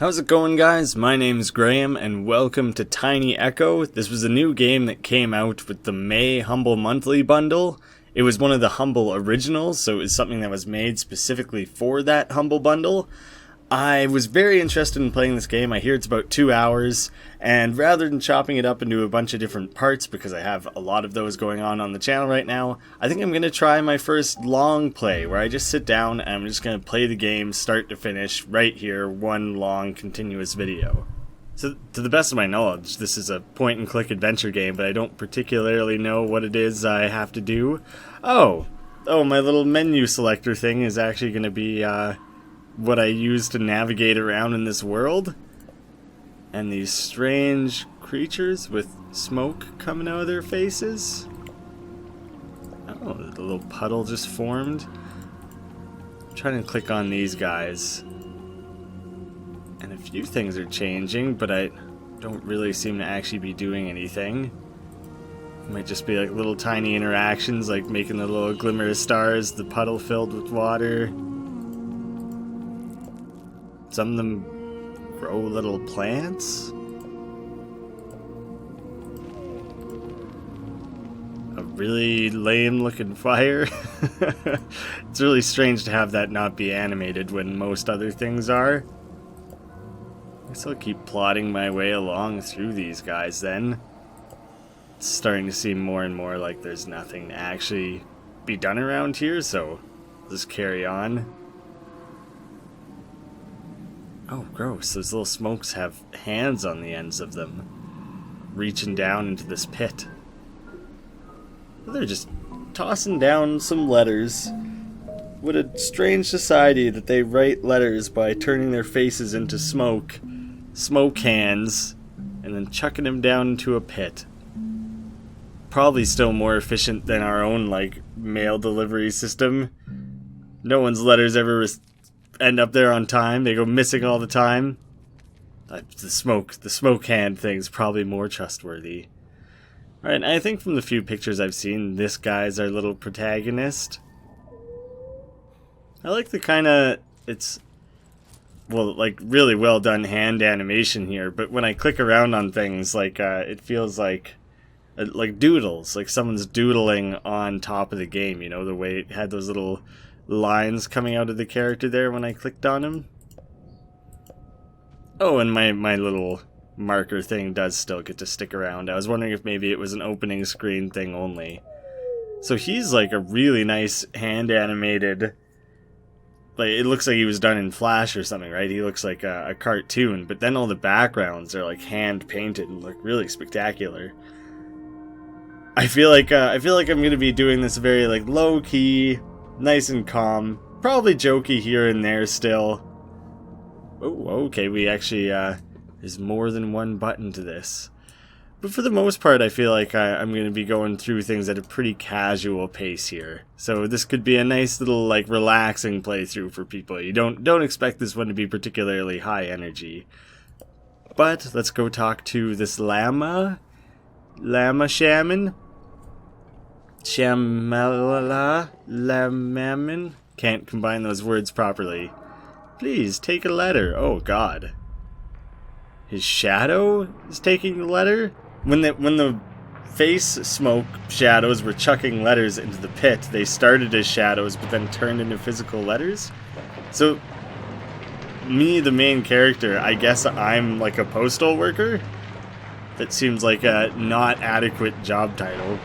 How's it going, guys? My name's Graeme and welcome to Tiny Echo. This was a new game that came out with the May Humble Monthly bundle. It was one of the Humble originals, so it was something that was made specifically for that Humble bundle. I was very interested in playing this game. I hear it's about 2 hours, and rather than chopping it up into a bunch of different parts, because I have a lot of those going on the channel right now, I think I'm going to try my first long play, where I just sit down and I'm just going to play the game start to finish right here, one long continuous video. So, to the best of my knowledge, this is a point-and-click adventure game, but I don't particularly know what it is I have to do. Oh, my little menu selector thing is actually going to be, what I use to navigate around in this world. And these strange creatures with smoke coming out of their faces. Oh, the little puddle just formed. I'm trying to click on these guys. And a few things are changing, but I don't really seem to actually be doing anything. It might just be like little tiny interactions, like making the little glimmer of stars, the puddle filled with water. Some of them grow little plants. A really lame looking fire. It's really strange to have that not be animated when most other things are. I guess I'll keep plodding my way along through these guys then. It's starting to seem more and more like there's nothing to actually be done around here, so I'll just carry on. Oh, gross. Those little smokes have hands on the ends of them, reaching down into this pit. They're just tossing down some letters. What a strange society that they write letters by turning their faces into smoke hands, and then chucking them down into a pit. Probably still more efficient than our own, mail delivery system. No one's letters ever end up there on time. They go missing all the time. The smoke hand thing's probably more trustworthy. Alright, I think from the few pictures I've seen, this guy's our little protagonist. I like the kinda, really well done hand animation here, but when I click around on things, it feels like doodles, like someone's doodling on top of the game, you know, the way it had those little lines coming out of the character there when I clicked on him. Oh, and my little marker thing does still get to stick around. I was wondering if maybe it was an opening screen thing only. So he's like a really nice hand animated, it looks like he was done in Flash or something, right? He looks like a cartoon, but then all the backgrounds are like hand painted and look really spectacular. I feel like I'm gonna be doing this very low key, nice and calm, probably jokey here and there still. Oh, okay, we actually, there's more than one button to this. But for the most part, I feel like I'm going to be going through things at a pretty casual pace here. So this could be a nice little, relaxing playthrough for people. You don't expect this one to be particularly high energy. But let's go talk to this llama shaman. Shamalala Lamaman. Can't combine those words properly. Please take a letter. Oh God. His shadow is taking the letter? When the face smoke shadows were chucking letters into the pit, they started as shadows but then turned into physical letters? So me, the main character, I guess I'm like a postal worker? That seems like a not adequate job title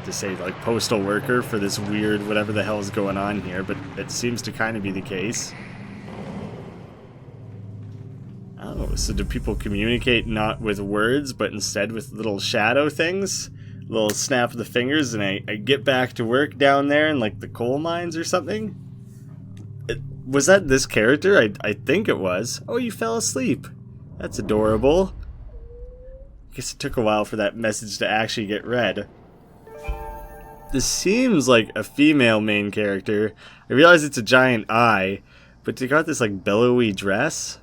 to say postal worker for this weird whatever the hell is going on here, but it seems to kind of be the case. Oh, so do people communicate not with words but instead with little shadow things? A little snap of the fingers and I get back to work down there in the coal mines or something? Was that this character? I think it was. Oh, you fell asleep. That's adorable. I guess it took a while for that message to actually get read. This seems like a female main character. I realize it's a giant eye, but they got this billowy dress.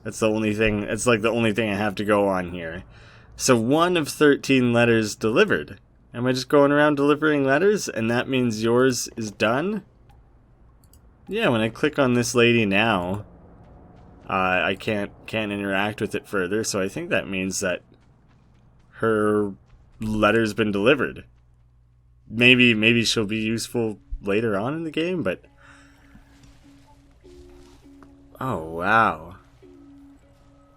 That's the only thing. It's the only thing I have to go on here. So 1 of 13 letters delivered. Am I just going around delivering letters, and that means yours is done? Yeah, when I click on this lady now, I can't interact with it further, so I think that means that her letter's been delivered. Maybe she'll be useful later on in the game, but oh wow.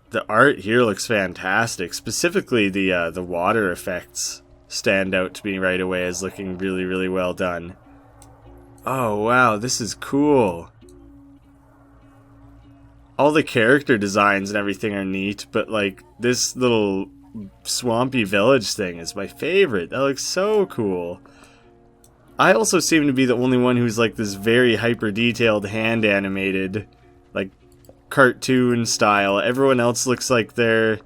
The art here looks fantastic. Specifically the water effects stand out to me right away as looking really, really well done. Oh wow, this is cool. All the character designs and everything are neat, but like this little swampy village thing is my favorite. That looks so cool. I also seem to be the only one who's like this very hyper detailed hand animated, like cartoon style. Everyone else looks like they're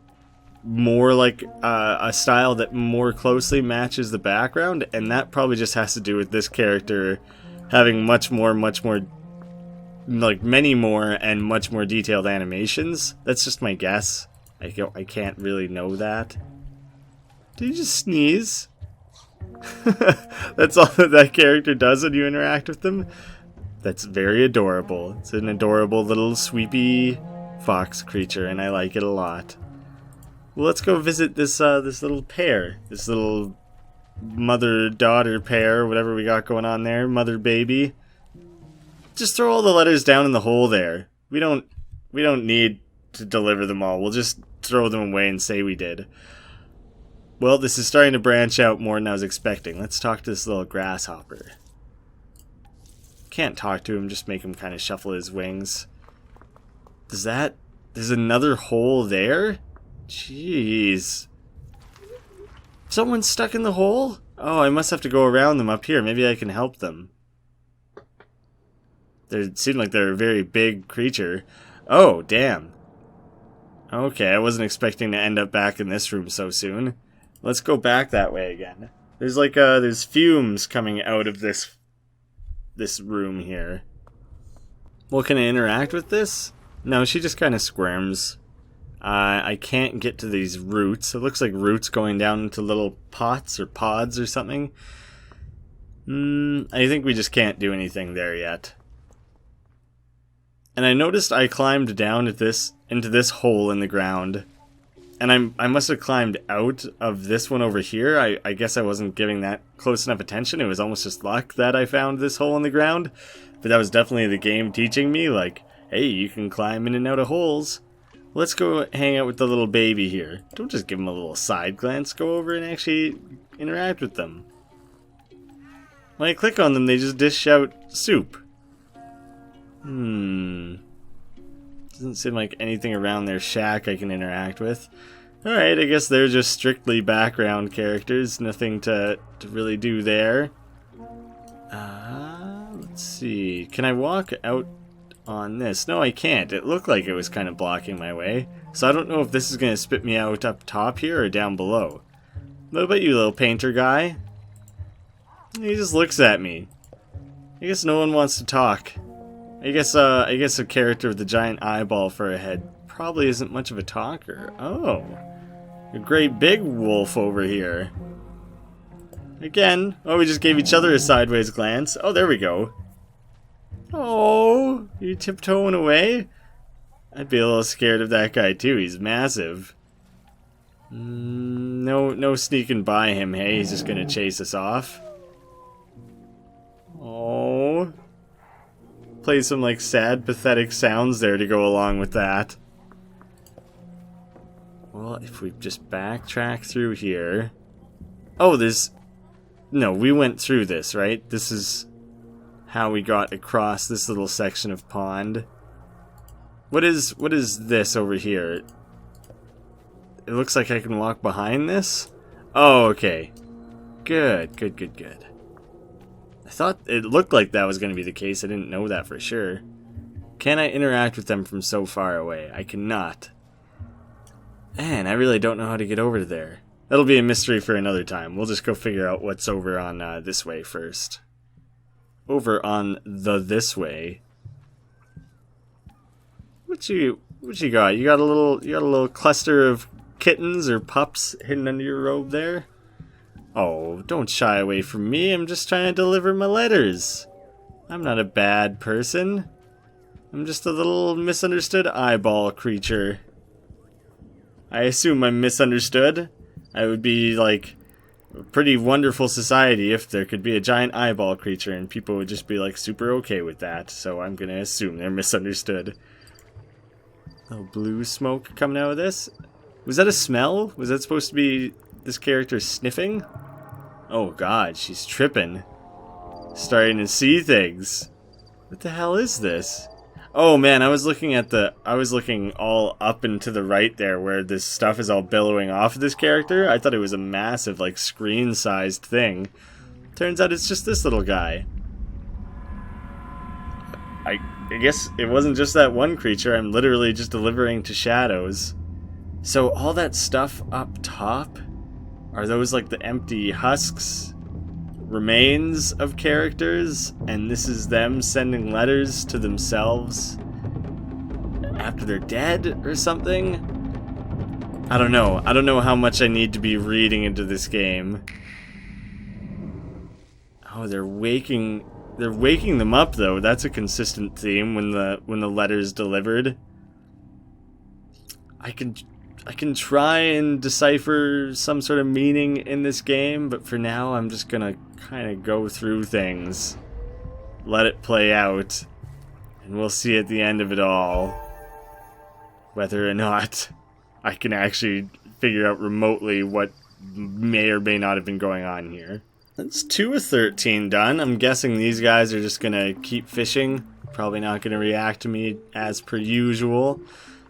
more like a style that more closely matches the background, and that probably just has to do with this character having much more, like many more and much more detailed animations. That's just my guess. I can't really know that. Did you just sneeze? That's all that character does when you interact with them. That's very adorable. It's an adorable little sweepy fox creature, and I like it a lot. Well, let's go visit this little pair. This little mother-daughter pair, whatever we got going on there. Mother-baby. Just throw all the letters down in the hole there. We don't need to deliver them all. We'll just throw them away and say we did. Well, this is starting to branch out more than I was expecting. Let's talk to this little grasshopper. Can't talk to him, just make him kind of shuffle his wings. There's another hole there? Jeez. Someone's stuck in the hole? Oh, I must have to go around them up here. Maybe I can help them. They seem like they're a very big creature. Oh, damn. Okay, I wasn't expecting to end up back in this room so soon. Let's go back that way again. There's like there's fumes coming out of this room here. Well, can I interact with this? No, she just kind of squirms. I can't get to these roots. It looks like roots going down into little pots or pods or something. I think we just can't do anything there yet. And I noticed I climbed down into this hole in the ground. And I must have climbed out of this one over here. I guess I wasn't giving that close enough attention. It was almost just luck that I found this hole in the ground. But that was definitely the game teaching me, like, hey, you can climb in and out of holes. Let's go hang out with the little baby here. Don't just give him a little side glance. Go over and actually interact with them. When I click on them, they just dish out soup. Doesn't seem like anything around their shack I can interact with. Alright, I guess they're just strictly background characters. Nothing to really do there. Let's see. Can I walk out on this? No, I can't. It looked like it was kind of blocking my way. So I don't know if this is going to spit me out up top here or down below. What about you, little painter guy? He just looks at me. I guess no one wants to talk. I guess a character with a giant eyeball for a head probably isn't much of a talker. Oh, a great big wolf over here. Again, oh, we just gave each other a sideways glance. Oh, there we go. Oh, you tiptoeing away? I'd be a little scared of that guy too. He's massive. No sneaking by him. Hey, he's just gonna chase us off. Oh. Play some like sad, pathetic sounds there to go along with that. Well, if we just backtrack through here. Oh, no, we went through this, right? This is how we got across this little section of pond. What is this over here? It looks like I can walk behind this? Oh, okay. Good. I thought it looked like that was going to be the case. I didn't know that for sure. Can I interact with them from so far away? I cannot. Man, I really don't know how to get over there. That'll be a mystery for another time. We'll just go figure out what's over on this way first. Over on this way. What you got? You got a little cluster of kittens or pups hidden under your robe there? Oh, don't shy away from me. I'm just trying to deliver my letters. I'm not a bad person. I'm just a little misunderstood eyeball creature. I assume I'm misunderstood. I would be like a pretty wonderful society if there could be a giant eyeball creature and people would just be like super okay with that. So I'm gonna assume they're misunderstood. Oh, blue smoke coming out of this. Was that a smell? Was that supposed to be this character sniffing? Oh god, she's tripping. Starting to see things. What the hell is this? Oh man, I was looking all up and to the right there where this stuff is all billowing off of this character. I thought it was a massive, like, screen-sized thing. Turns out it's just this little guy. I guess it wasn't just that one creature. I'm literally just delivering to shadows. So all that stuff up top, are those like the empty husks? Remains of characters, and this is them sending letters to themselves after they're dead or something? I don't know. I don't know how much I need to be reading into this game. Oh, they're waking them up though. That's a consistent theme when the letter's delivered. I can try and decipher some sort of meaning in this game, but for now I'm just gonna kind of go through things. Let it play out. And we'll see at the end of it all whether or not I can actually figure out remotely what may or may not have been going on here. That's 2 of 13 done. I'm guessing these guys are just gonna keep fishing. Probably not gonna react to me as per usual.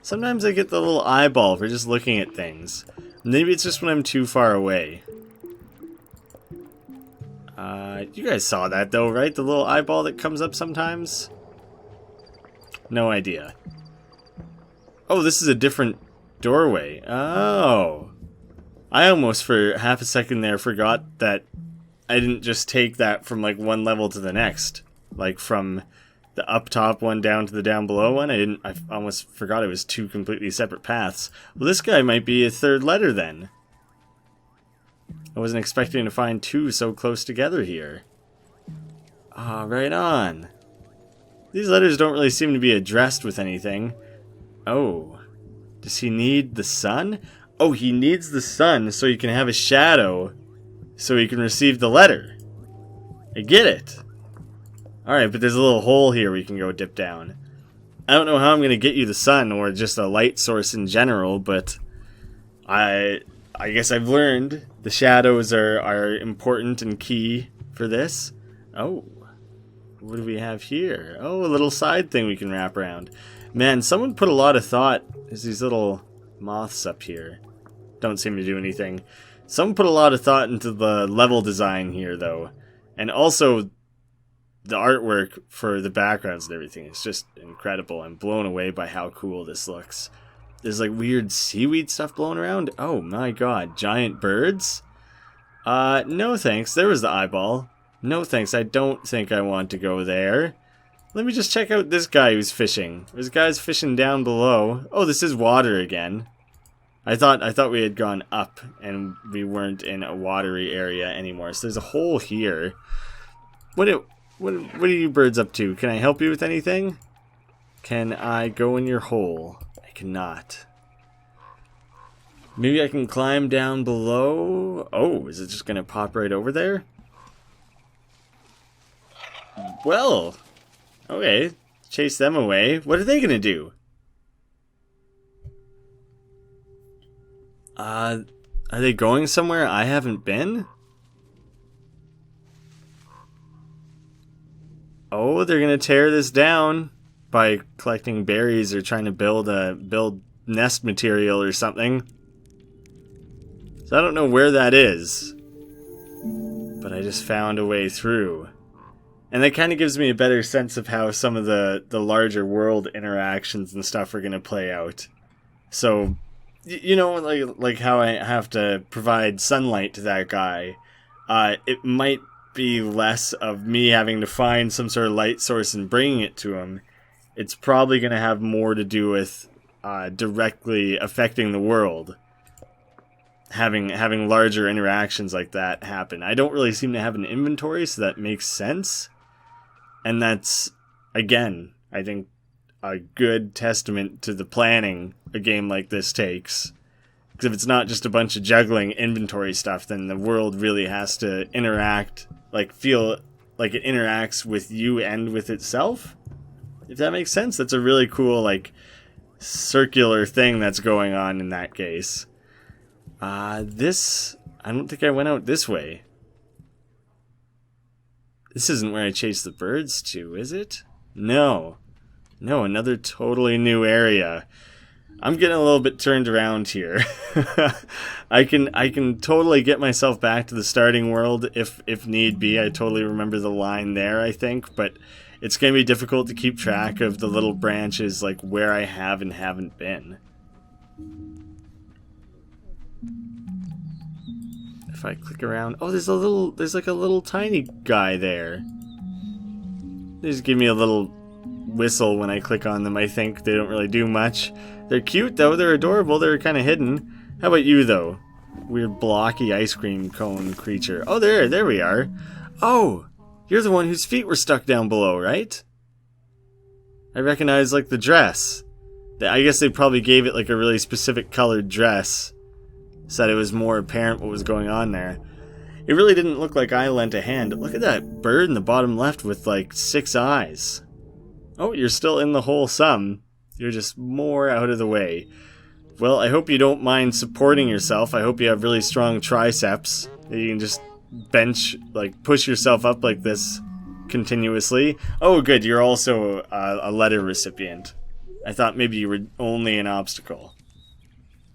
Sometimes I get the little eyeball for just looking at things. Maybe it's just when I'm too far away. You guys saw that though, right? The little eyeball that comes up sometimes? No idea. Oh, this is a different doorway. Oh. I almost for half a second there forgot that I didn't just take that from like one level to the next. Like from the up top one down to the down below one. I almost forgot it was 2 completely separate paths. Well, this guy might be a third letter then. I wasn't expecting to find 2 so close together here. Ah, right on. These letters don't really seem to be addressed with anything. Oh. Does he need the sun? Oh, he needs the sun so he can have a shadow so he can receive the letter. I get it. Alright, but there's a little hole here we can go dip down. I don't know how I'm going to get you the sun or just a light source in general, but I guess I've learned the shadows are important and key for this. Oh, what do we have here? Oh, a little side thing we can wrap around. Man, someone put a lot of thought. There's these little moths up here. Don't seem to do anything. Someone put a lot of thought into the level design here, though. And also the artwork for the backgrounds and everything is just incredible. I'm blown away by how cool this looks. There's like weird seaweed stuff blowing around. Oh my god, giant birds? No thanks. There was the eyeball. No thanks, I don't think I want to go there. Let me just check out this guy who's fishing. There's guys fishing down below. Oh, this is water again. I thought we had gone up and we weren't in a watery area anymore. So there's a hole here. What are you birds up to? Can I help you with anything? Can I go in your hole? I cannot. Maybe I can climb down below. Oh, is it just gonna pop right over there? Well, okay. Chase them away. What are they gonna do? Are they going somewhere I haven't been? Oh, they're gonna tear this down by collecting berries or trying to build nest material or something. So I don't know where that is, but I just found a way through. And that kind of gives me a better sense of how some of the larger world interactions and stuff are going to play out. So, you know, like how I have to provide sunlight to that guy. It might be less of me having to find some sort of light source and bringing it to him. It's probably going to have more to do with directly affecting the world. Having larger interactions like that happen. I don't really seem to have an inventory, so that makes sense. And that's, again, I think a good testament to the planning a game like this takes. Because if it's not just a bunch of juggling inventory stuff, then the world really has to interact, like feel like it interacts with you and with itself. If that makes sense, that's a really cool, like, circular thing that's going on in that case. I don't think I went out this way. This isn't where I chased the birds to, is it? No. No, another totally new area. I'm getting a little bit turned around here. I can totally get myself back to the starting world if need be. I totally remember the line there, I think, but it's going to be difficult to keep track of the little branches, like where I have and haven't been. If I click around, oh, there's like a little tiny guy there. They just give me a little whistle when I click on them. I think they don't really do much. They're cute though, they're adorable, they're kind of hidden. How about you though? Weird blocky ice cream cone creature. Oh, there we are. Oh, you're the one whose feet were stuck down below, right? I recognize like the dress. I guess they probably gave it like a really specific colored dress, so that it was more apparent what was going on there. It really didn't look like I lent a hand. Look at that bird in the bottom left with like 6 eyes. Oh, you're still in the hole some. You're just more out of the way. Well, I hope you don't mind supporting yourself. I hope you have really strong triceps that you can just bench, like push yourself up like this continuously. Oh, good. You're also a letter recipient. I thought maybe you were only an obstacle.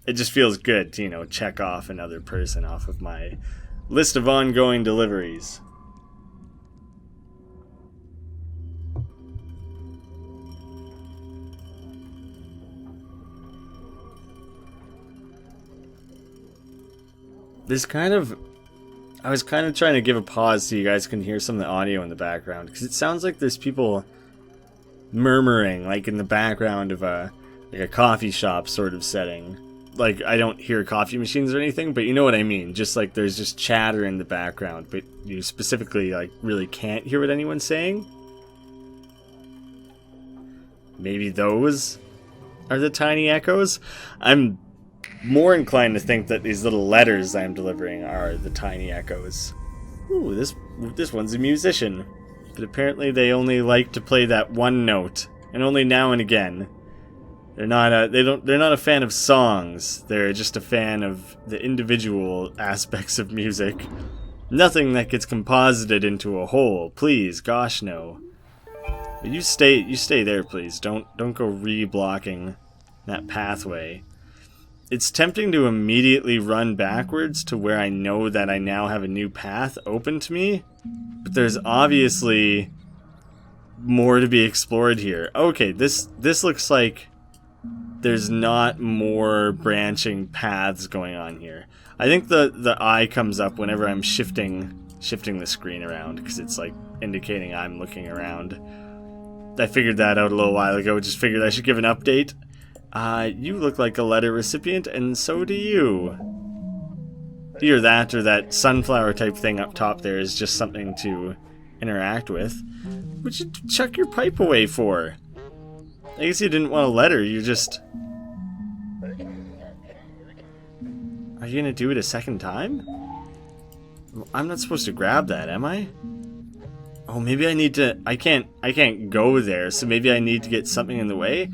It just feels good to, you know, check off another person off of my list of ongoing deliveries. I was kind of trying to give a pause so you guys can hear some of the audio in the background, because it sounds like there's people murmuring, like in the background of a coffee shop sort of setting. Like, I don't hear coffee machines or anything, but you know what I mean. Just like there's just chatter in the background, but you specifically like really can't hear what anyone's saying. Maybe those are the tiny echoes? I'm more inclined to think that these little letters I'm delivering are the tiny echoes. Ooh, this one's a musician. But apparently they only like to play that one note, and only now and again. They're not a fan of songs. They're just a fan of the individual aspects of music. Nothing that gets composited into a whole. Please, gosh no. But you stay there, please. Don't go re-blocking that pathway. It's tempting to immediately run backwards to where I know that I now have a new path open to me, but there's obviously more to be explored here. Okay, this looks like there's not more branching paths going on here. I think the eye comes up whenever I'm shifting the screen around, because it's like indicating I'm looking around. I figured that out a little while ago, just figured I should give an update. You look like a letter recipient, and so do you. Either that or that sunflower type thing up top there is just something to interact with. What'd you chuck your pipe away for? I guess you didn't want a letter, you just... Are you gonna do it a second time? I'm not supposed to grab that, am I? Oh, maybe I need to... I can't go there, so maybe I need to get something in the way?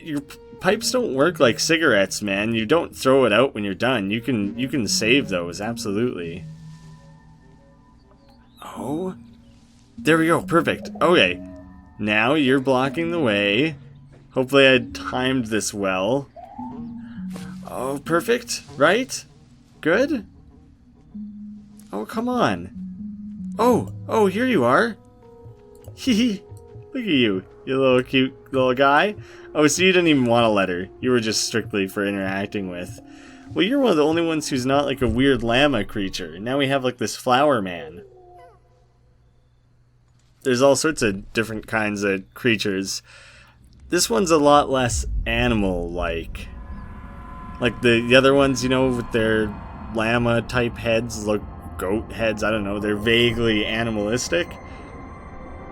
Your pipes don't work like cigarettes, man. You don't throw it out when you're done. You can save those, absolutely. Oh, there we go. Perfect. Okay, now you're blocking the way. Hopefully I timed this well. Oh, perfect. Right? Good? Oh, come on. Oh, here you are. Hee. Look at you little cute little guy. Oh, so you didn't even want a letter. You were just strictly for interacting with. Well, you're one of the only ones who's not like a weird llama creature. Now we have like this flower man. There's all sorts of different kinds of creatures. This one's a lot less animal-like. Like the other ones, you know, with their llama-type heads, look goat heads, I don't know, they're vaguely animalistic.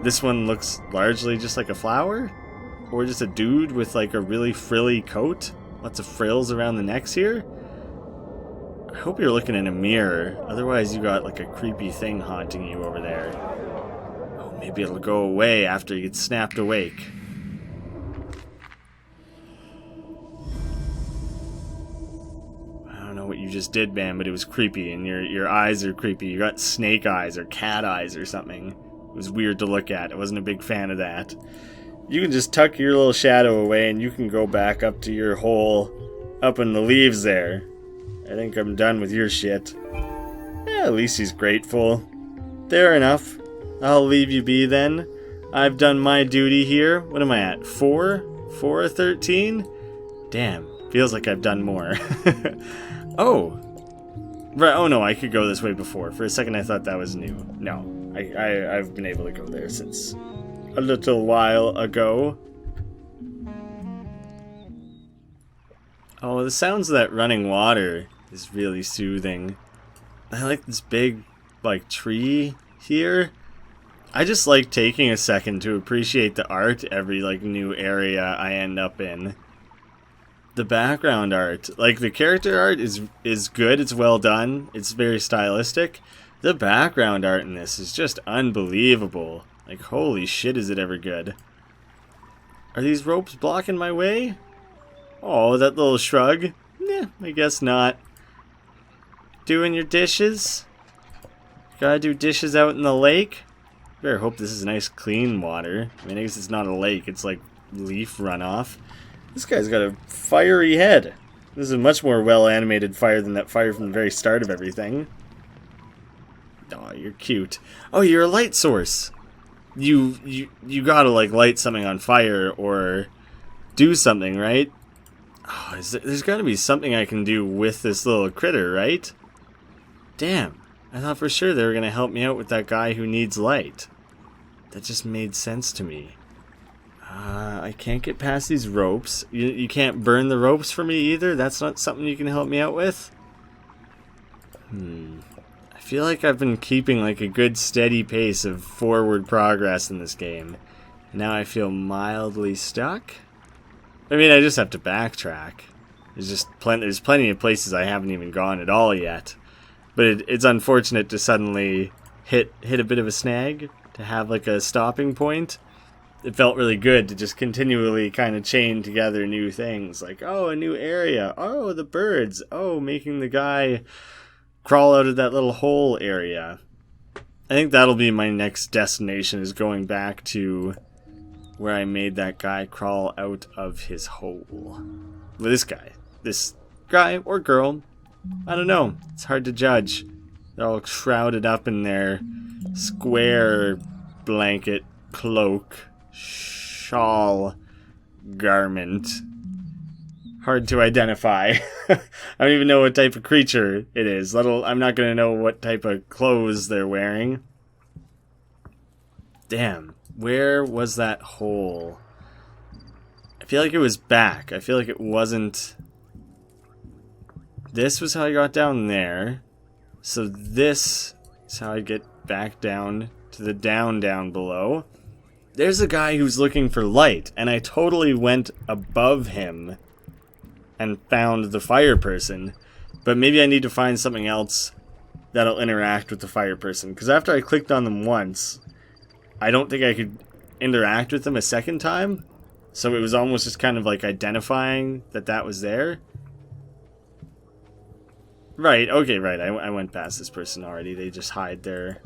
This one looks largely just like a flower. Or just a dude with like a really frilly coat? Lots of frills around the necks here? I hope you're looking in a mirror. Otherwise you got like a creepy thing haunting you over there. Oh, maybe it'll go away after you get snapped awake. I don't know what you just did, man, but it was creepy, and your eyes are creepy. You got snake eyes or cat eyes or something. It was weird to look at. I wasn't a big fan of that. You can just tuck your little shadow away and you can go back up to your hole up in the leaves there. I think I'm done with your shit. At least he's grateful. Fair enough. I'll leave you be then. I've done my duty here. What am I at? 4? 4 of 13? Damn. Feels like I've done more. Oh. Right. Oh no, I could go this way before. For a second I thought that was new. No. I've been able to go there since a little while ago. Oh, the sounds of that running water is really soothing. I like this big, like, tree here. I just like taking a second to appreciate the art every, like, new area I end up in. The background art, like, the character art is good, it's well done, it's very stylistic. The background art in this is just unbelievable. Like, holy shit, is it ever good. Are these ropes blocking my way? Oh, that little shrug. Yeah, I guess not. Doing your dishes? Gotta do dishes out in the lake? Better hope this is nice clean water. I mean, I guess it's not a lake, it's like leaf runoff. This guy's got a fiery head. This is a much more well-animated fire than that fire from the very start of everything. Oh, you're cute. Oh, you're a light source. You gotta, like, light something on fire or do something, right? Oh, there's gotta be something I can do with this little critter, right? Damn. I thought for sure they were gonna help me out with that guy who needs light. That just made sense to me. I can't get past these ropes. You can't burn the ropes for me either? That's not something you can help me out with? I feel like I've been keeping like a good steady pace of forward progress in this game. Now I feel mildly stuck? I mean, I just have to backtrack. There's plenty of places I haven't even gone at all yet. But it's unfortunate to suddenly hit a bit of a snag, to have like a stopping point. It felt really good to just continually kind of chain together new things. Like, oh, a new area. Oh, the birds. Oh, making the guy crawl out of that little hole area. I think that'll be my next destination, is going back to where I made that guy crawl out of his hole. Well, this guy or girl, I don't know. It's hard to judge. They're all shrouded up in their square blanket, cloak, shawl, garment. Hard to identify. I don't even know what type of creature it is. I'm not going to know what type of clothes they're wearing. Damn. Where was that hole? I feel like it was back. I feel like it wasn't... This was how I got down there. So this is how I get back down to the down below. There's a guy who's looking for light, and I totally went above him and found the fire person. But maybe I need to find something else that'll interact with the fire person. Because after I clicked on them once, I don't think I could interact with them a second time. So it was almost just kind of like identifying that was there. Right, okay, right. I went past this person already. They just hide their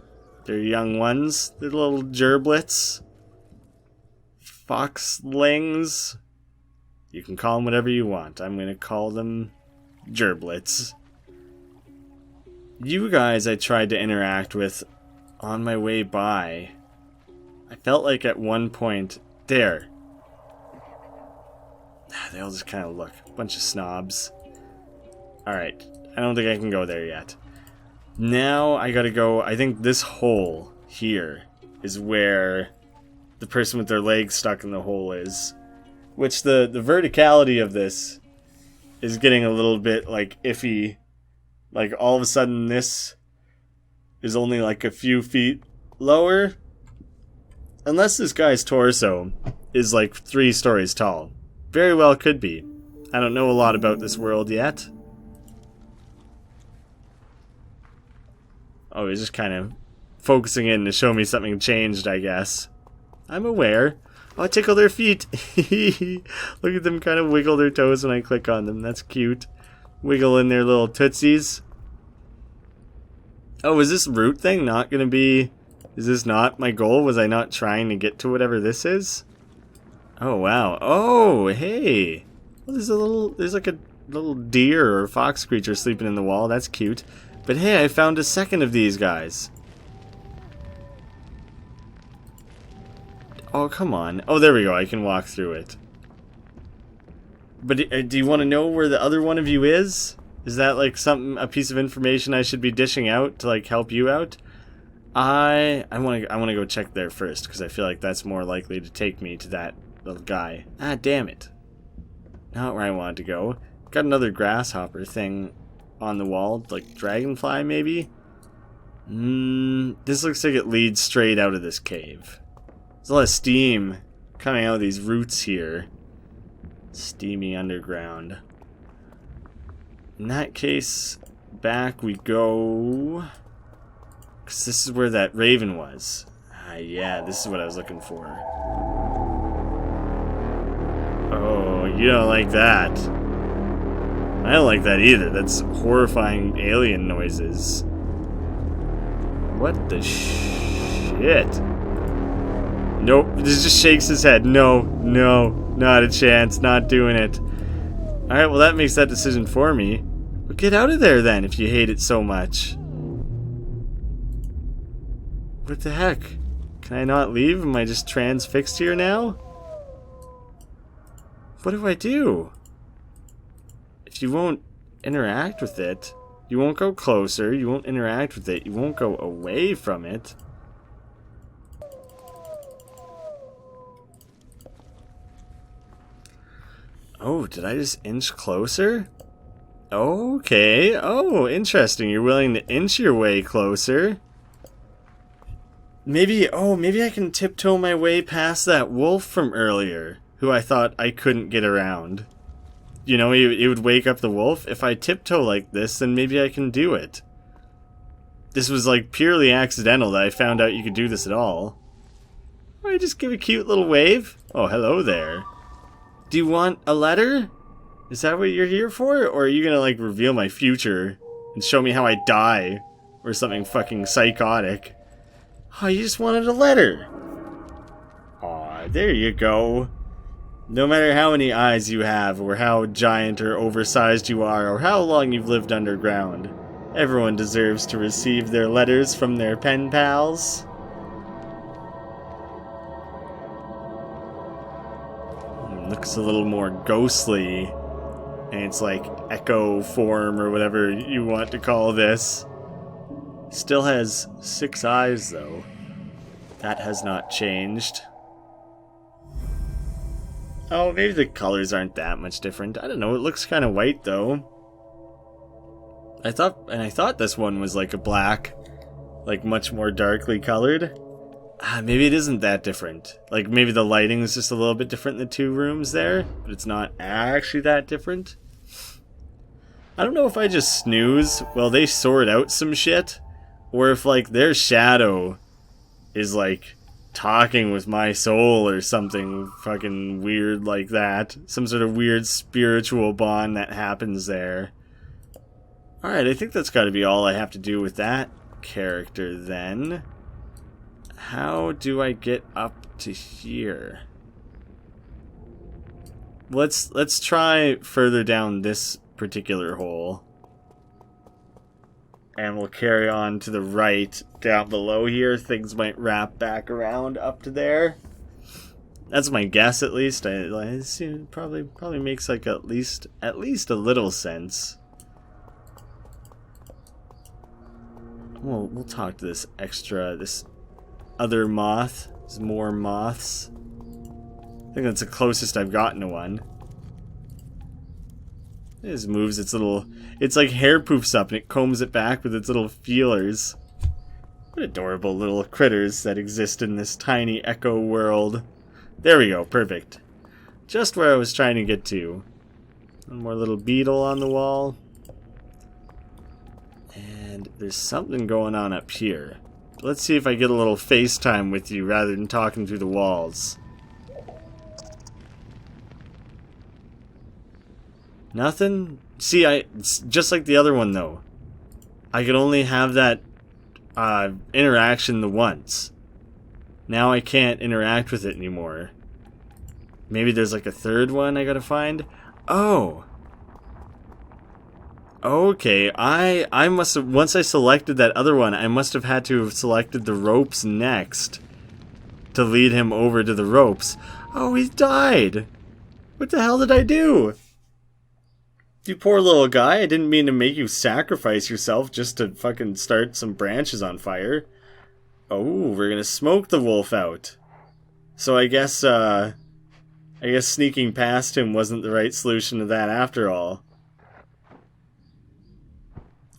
young ones. Their little gerblets. Foxlings. You can call them whatever you want. I'm going to call them gerblets. You guys I tried to interact with on my way by. I felt like at one point... There. They all just kind of look. Bunch of snobs. Alright. I don't think I can go there yet. Now I gotta go... I think this hole here is where the person with their legs stuck in the hole is. Which the verticality of this is getting a little bit, like, iffy. Like, all of a sudden this is only, like, a few feet lower. Unless this guy's torso is like 3 stories tall. Very well could be. I don't know a lot about this world yet. Oh, he's just kind of focusing in to show me something changed, I guess. I'm aware. Oh, I tickle their feet. Look at them kind of wiggle their toes when I click on them. That's cute. Wiggle in their little tootsies. Oh, is this root thing not going to be... Is this not my goal? Was I not trying to get to whatever this is? Oh, wow. Oh, hey. Well, there's like a little deer or fox creature sleeping in the wall. That's cute. But hey, I found a second of these guys. Oh, come on. Oh, there we go. I can walk through it. But do you want to know where the other one of you is? Is that like a piece of information I should be dishing out to like help you out? I want to go check there first because I feel like that's more likely to take me to that little guy. Ah, damn it. Not where I wanted to go. Got another grasshopper thing on the wall, like dragonfly maybe? This looks like it leads straight out of this cave. There's a lot of steam coming out of these roots here. Steamy underground. In that case, back we go. Because this is where that raven was. Ah, yeah, this is what I was looking for. Oh, you don't like that. I don't like that either. That's horrifying alien noises. What the shit? Nope, this just shakes his head. No, no, not a chance, not doing it. Alright, well that makes that decision for me. Well, get out of there then if you hate it so much. What the heck? Can I not leave? Am I just transfixed here now? What do I do? If you won't interact with it, you won't go closer, you won't interact with it, you won't go away from it. Oh, did I just inch closer? Okay. Oh, interesting. You're willing to inch your way closer. Maybe I can tiptoe my way past that wolf from earlier, who I thought I couldn't get around. You know, it would wake up the wolf. If I tiptoe like this, then maybe I can do it. This was like purely accidental that I found out you could do this at all. Or I just give a cute little wave. Oh, hello there. Do you want a letter? Is that what you're here for? Or are you gonna like reveal my future and show me how I die? Or something fucking psychotic? Oh, you just wanted a letter. Aw, there you go. No matter how many eyes you have, or how giant or oversized you are, or how long you've lived underground, everyone deserves to receive their letters from their pen pals. Looks a little more ghostly, and it's like echo form or whatever you want to call this. Still has 6 eyes though. That has not changed. Oh, maybe the colors aren't that much different. I don't know, it looks kind of white though. I thought this one was like a black, like much more darkly colored. Maybe it isn't that different. Like maybe the lighting is just a little bit different in the 2 rooms there, but it's not actually that different. I don't know if I just snooze while they sort out some shit, or if like their shadow is like talking with my soul or something fucking weird like that. Some sort of weird spiritual bond that happens there. Alright, I think that's got to be all I have to do with that character then. How do I get up to here? Let's try further down this particular hole. And we'll carry on to the right down below here. Things might wrap back around up to there. That's my guess at least. I assume it probably makes like at least a little sense. We'll talk to this other moth. There's more moths. I think that's the closest I've gotten to one. It just moves its little... It's like hair poofs up and it combs it back with its little feelers. What adorable little critters that exist in this tiny echo world. There we go, perfect. Just where I was trying to get to. One more little beetle on the wall. And there's something going on up here. Let's see if I get a little FaceTime with you rather than talking through the walls. Nothing? See, it's just like the other one though. I could only have that interaction the once. Now I can't interact with it anymore. Maybe there's like a third one I gotta find? Oh! Okay, I must have, once I selected that other one, I must have had to have selected the ropes next to lead him over to the ropes. Oh, he died! What the hell did I do? You poor little guy, I didn't mean to make you sacrifice yourself just to fucking start some branches on fire. Oh, we're gonna smoke the wolf out. So I guess sneaking past him wasn't the right solution to that after all.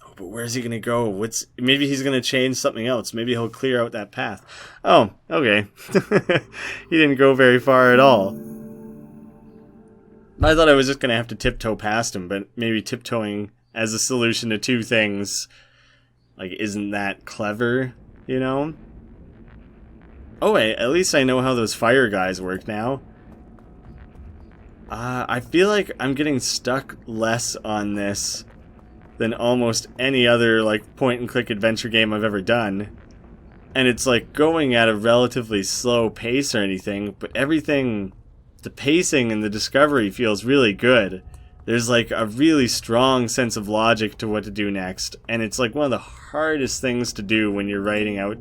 Oh, but where's he gonna go? Maybe he's gonna change something else. Maybe he'll clear out that path. Oh, okay. He didn't go very far at all. I thought I was just going to have to tiptoe past him, but maybe tiptoeing as a solution to two things, like, isn't that clever, you know? Oh wait, at least I know how those fire guys work now. I feel like I'm getting stuck less on this than almost any other, like, point-and-click adventure game I've ever done. And it's, like, going at a relatively slow pace or anything, but everything... The pacing and the discovery feels really good. There's like a really strong sense of logic to what to do next. And it's like one of the hardest things to do when you're writing out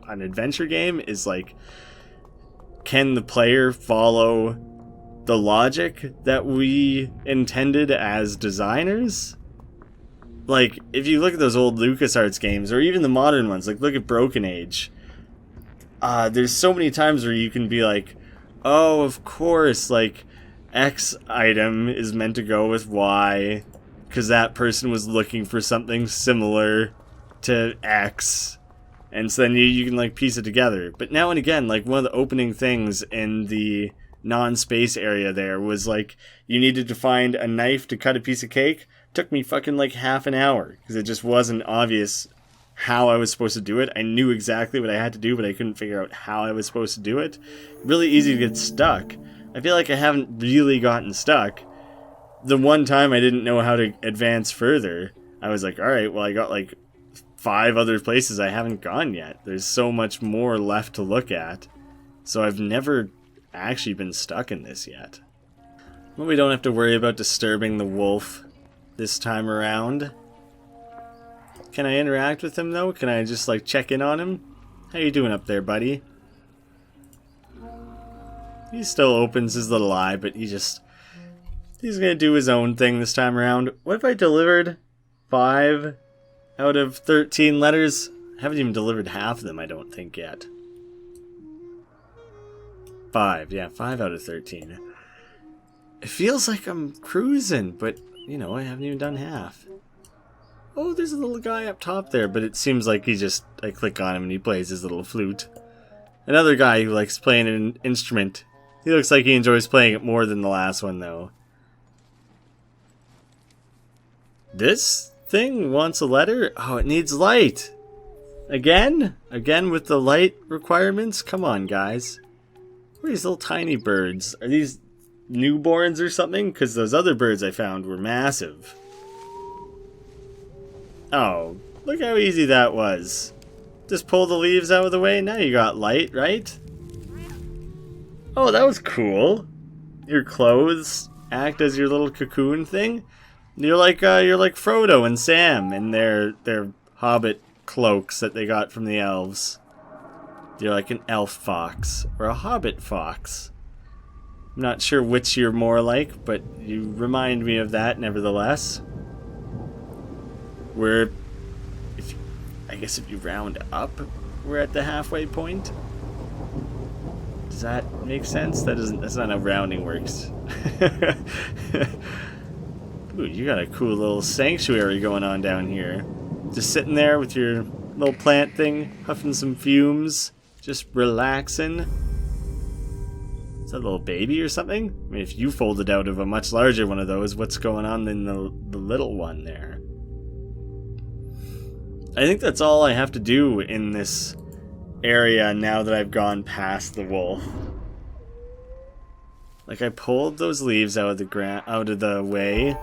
an adventure game is like, can the player follow the logic that we intended as designers? Like, if you look at those old LucasArts games, or even the modern ones, like look at Broken Age. There's so many times where you can be like, oh, of course, like, X item is meant to go with Y, because that person was looking for something similar to X, and so then you can, like, piece it together. But now and again, like, one of the opening things in the non-space area there was, like, you needed to find a knife to cut a piece of cake. Took me fucking, like, half an hour, because it just wasn't obvious how I was supposed to do it. I knew exactly what I had to do, but I couldn't figure out how I was supposed to do it. Really easy to get stuck. I feel like I haven't really gotten stuck. The one time I didn't know how to advance further, I was like, alright, well I got like 5 other places I haven't gone yet. There's so much more left to look at. So I've never actually been stuck in this yet. Well, we don't have to worry about disturbing the wolf this time around. Can I interact with him, though? Can I just, like, check in on him? How you doing up there, buddy? He still opens his little eye, but he's gonna do his own thing this time around. What if I delivered 5 out of 13 letters? I haven't even delivered half of them, I don't think, yet. 5, yeah, 5 out of 13. It feels like I'm cruising, but, you know, I haven't even done half. Oh, there's a little guy up top there, but it seems like I click on him and he plays his little flute. Another guy who likes playing an instrument. He looks like he enjoys playing it more than the last one, though. This thing wants a letter? Oh, it needs light! Again? Again with the light requirements? Come on, guys. What are these little tiny birds? Are these newborns or something? Because those other birds I found were massive. Oh, look how easy that was. Just pull the leaves out of the way, now you got light, right? Oh, that was cool. Your clothes act as your little cocoon thing. You're like Frodo and Sam in their hobbit cloaks that they got from the elves. You're like an elf fox or a hobbit fox. I'm not sure which you're more like, but you remind me of that nevertheless. I guess if you round up, we're at the halfway point. Does that make sense? That's not how rounding works. Ooh, you got a cool little sanctuary going on down here. Just sitting there with your little plant thing, huffing some fumes, just relaxing. Is that a little baby or something? I mean, if you folded out of a much larger one of those, what's going on in the little one there? I think that's all I have to do in this area now that I've gone past the wolf. Like, I pulled those leaves out of the way.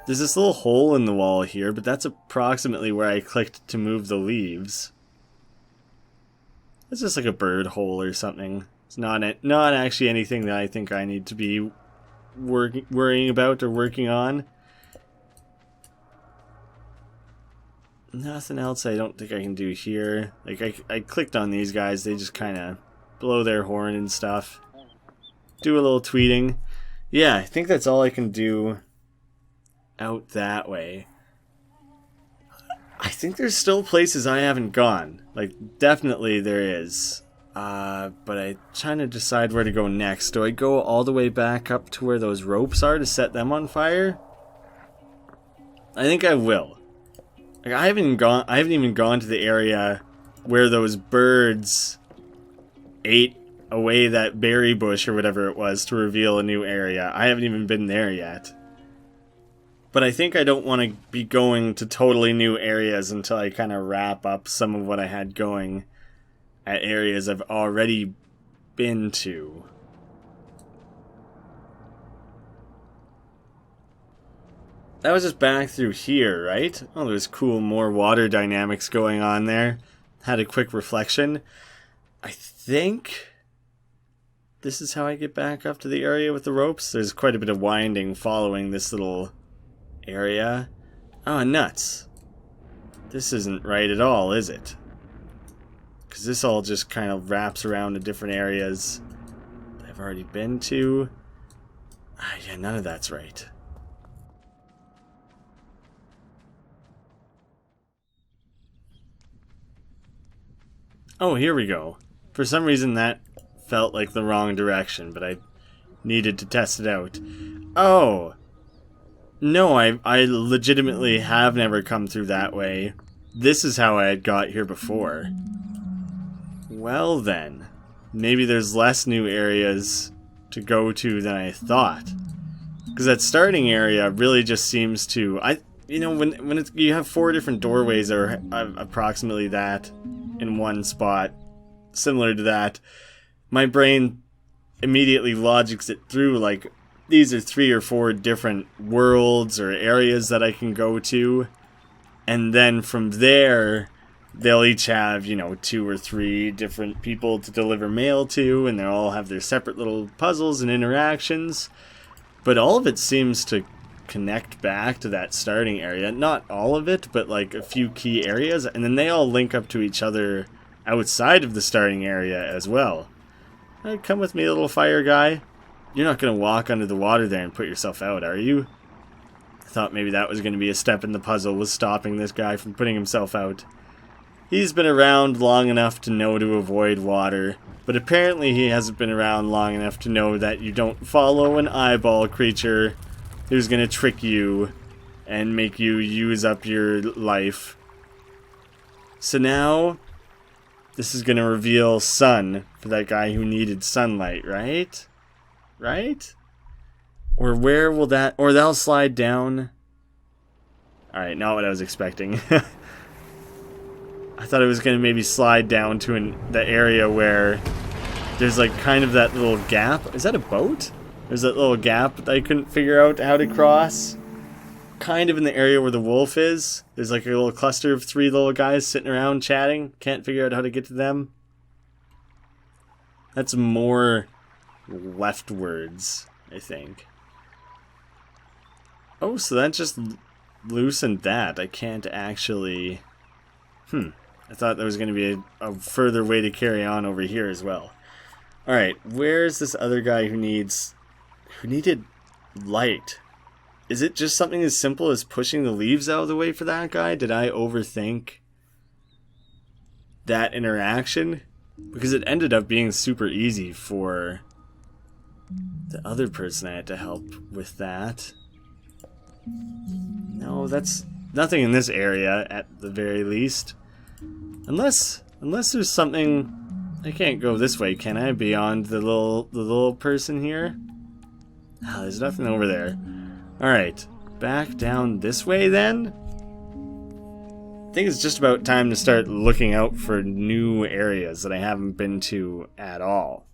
There's this little hole in the wall here, but that's approximately where I clicked to move the leaves. It's just like a bird hole or something. It's not actually anything that I think I need to be worrying about or working on. Nothing else I don't think I can do here. Like, I clicked on these guys, they just kind of blow their horn and stuff. Do a little tweeting. Yeah, I think that's all I can do out that way. I think there's still places I haven't gone. Like, definitely there is. But I'm trying to decide where to go next. Do I go all the way back up to where those ropes are to set them on fire? I think I will. Like, I haven't even gone to the area where those birds ate away that berry bush or whatever it was to reveal a new area. I haven't even been there yet. But I think I don't want to be going to totally new areas until I kind of wrap up some of what I had going at areas I've already been to. That was just back through here, right? Oh, there's cool more water dynamics going on there. Had a quick reflection. I think this is how I get back up to the area with the ropes. There's quite a bit of winding following this little area. Oh, nuts. This isn't right at all, is it? Because this all just kind of wraps around to different areas that I've already been to. Yeah, none of that's right. Oh, here we go. For some reason that felt like the wrong direction, but I needed to test it out. Oh! No, I legitimately have never come through that way. This is how I had got here before. Well then, maybe there's less new areas to go to than I thought. Because that starting area really just seems to... when you have 4 different doorways or approximately that in one spot, similar to that, my brain immediately logics it through like these are 3 or 4 different worlds or areas that I can go to, and then from there they'll each have 2 or 3 different people to deliver mail to, and they'll all have their separate little puzzles and interactions, but all of it seems to connect back to that starting area. Not all of it, but like a few key areas, and then they all link up to each other outside of the starting area as well. Come with me, little fire guy. You're not going to walk under the water there and put yourself out, are you? I thought maybe that was going to be a step in the puzzle, was stopping this guy from putting himself out. He's been around long enough to know to avoid water, but apparently he hasn't been around long enough to know that you don't follow an eyeball creature who's going to trick you and make you use up your life. So now, this is going to reveal sun for that guy who needed sunlight, right? Right? Or where will that... Or that'll slide down. Alright, not what I was expecting. I thought it was going to maybe slide down to the area where there's like kind of that little gap. Is that a boat? There's that little gap that I couldn't figure out how to cross. Kind of in the area where the wolf is. There's like a little cluster of 3 little guys sitting around chatting. Can't figure out how to get to them. That's more leftwards, I think. Oh, so that just loosened that. I can't actually... I thought there was going to be a further way to carry on over here as well. Alright, where's this other guy who needed light? Is it just something as simple as pushing the leaves out of the way for that guy? Did I overthink that interaction? Because it ended up being super easy for the other person I had to help with that. No, that's nothing in this area at the very least. Unless there's something... I can't go this way, can I? Beyond the little person here? Ah, there's nothing over there. Alright, back down this way then? I think it's just about time to start looking out for new areas that I haven't been to at all.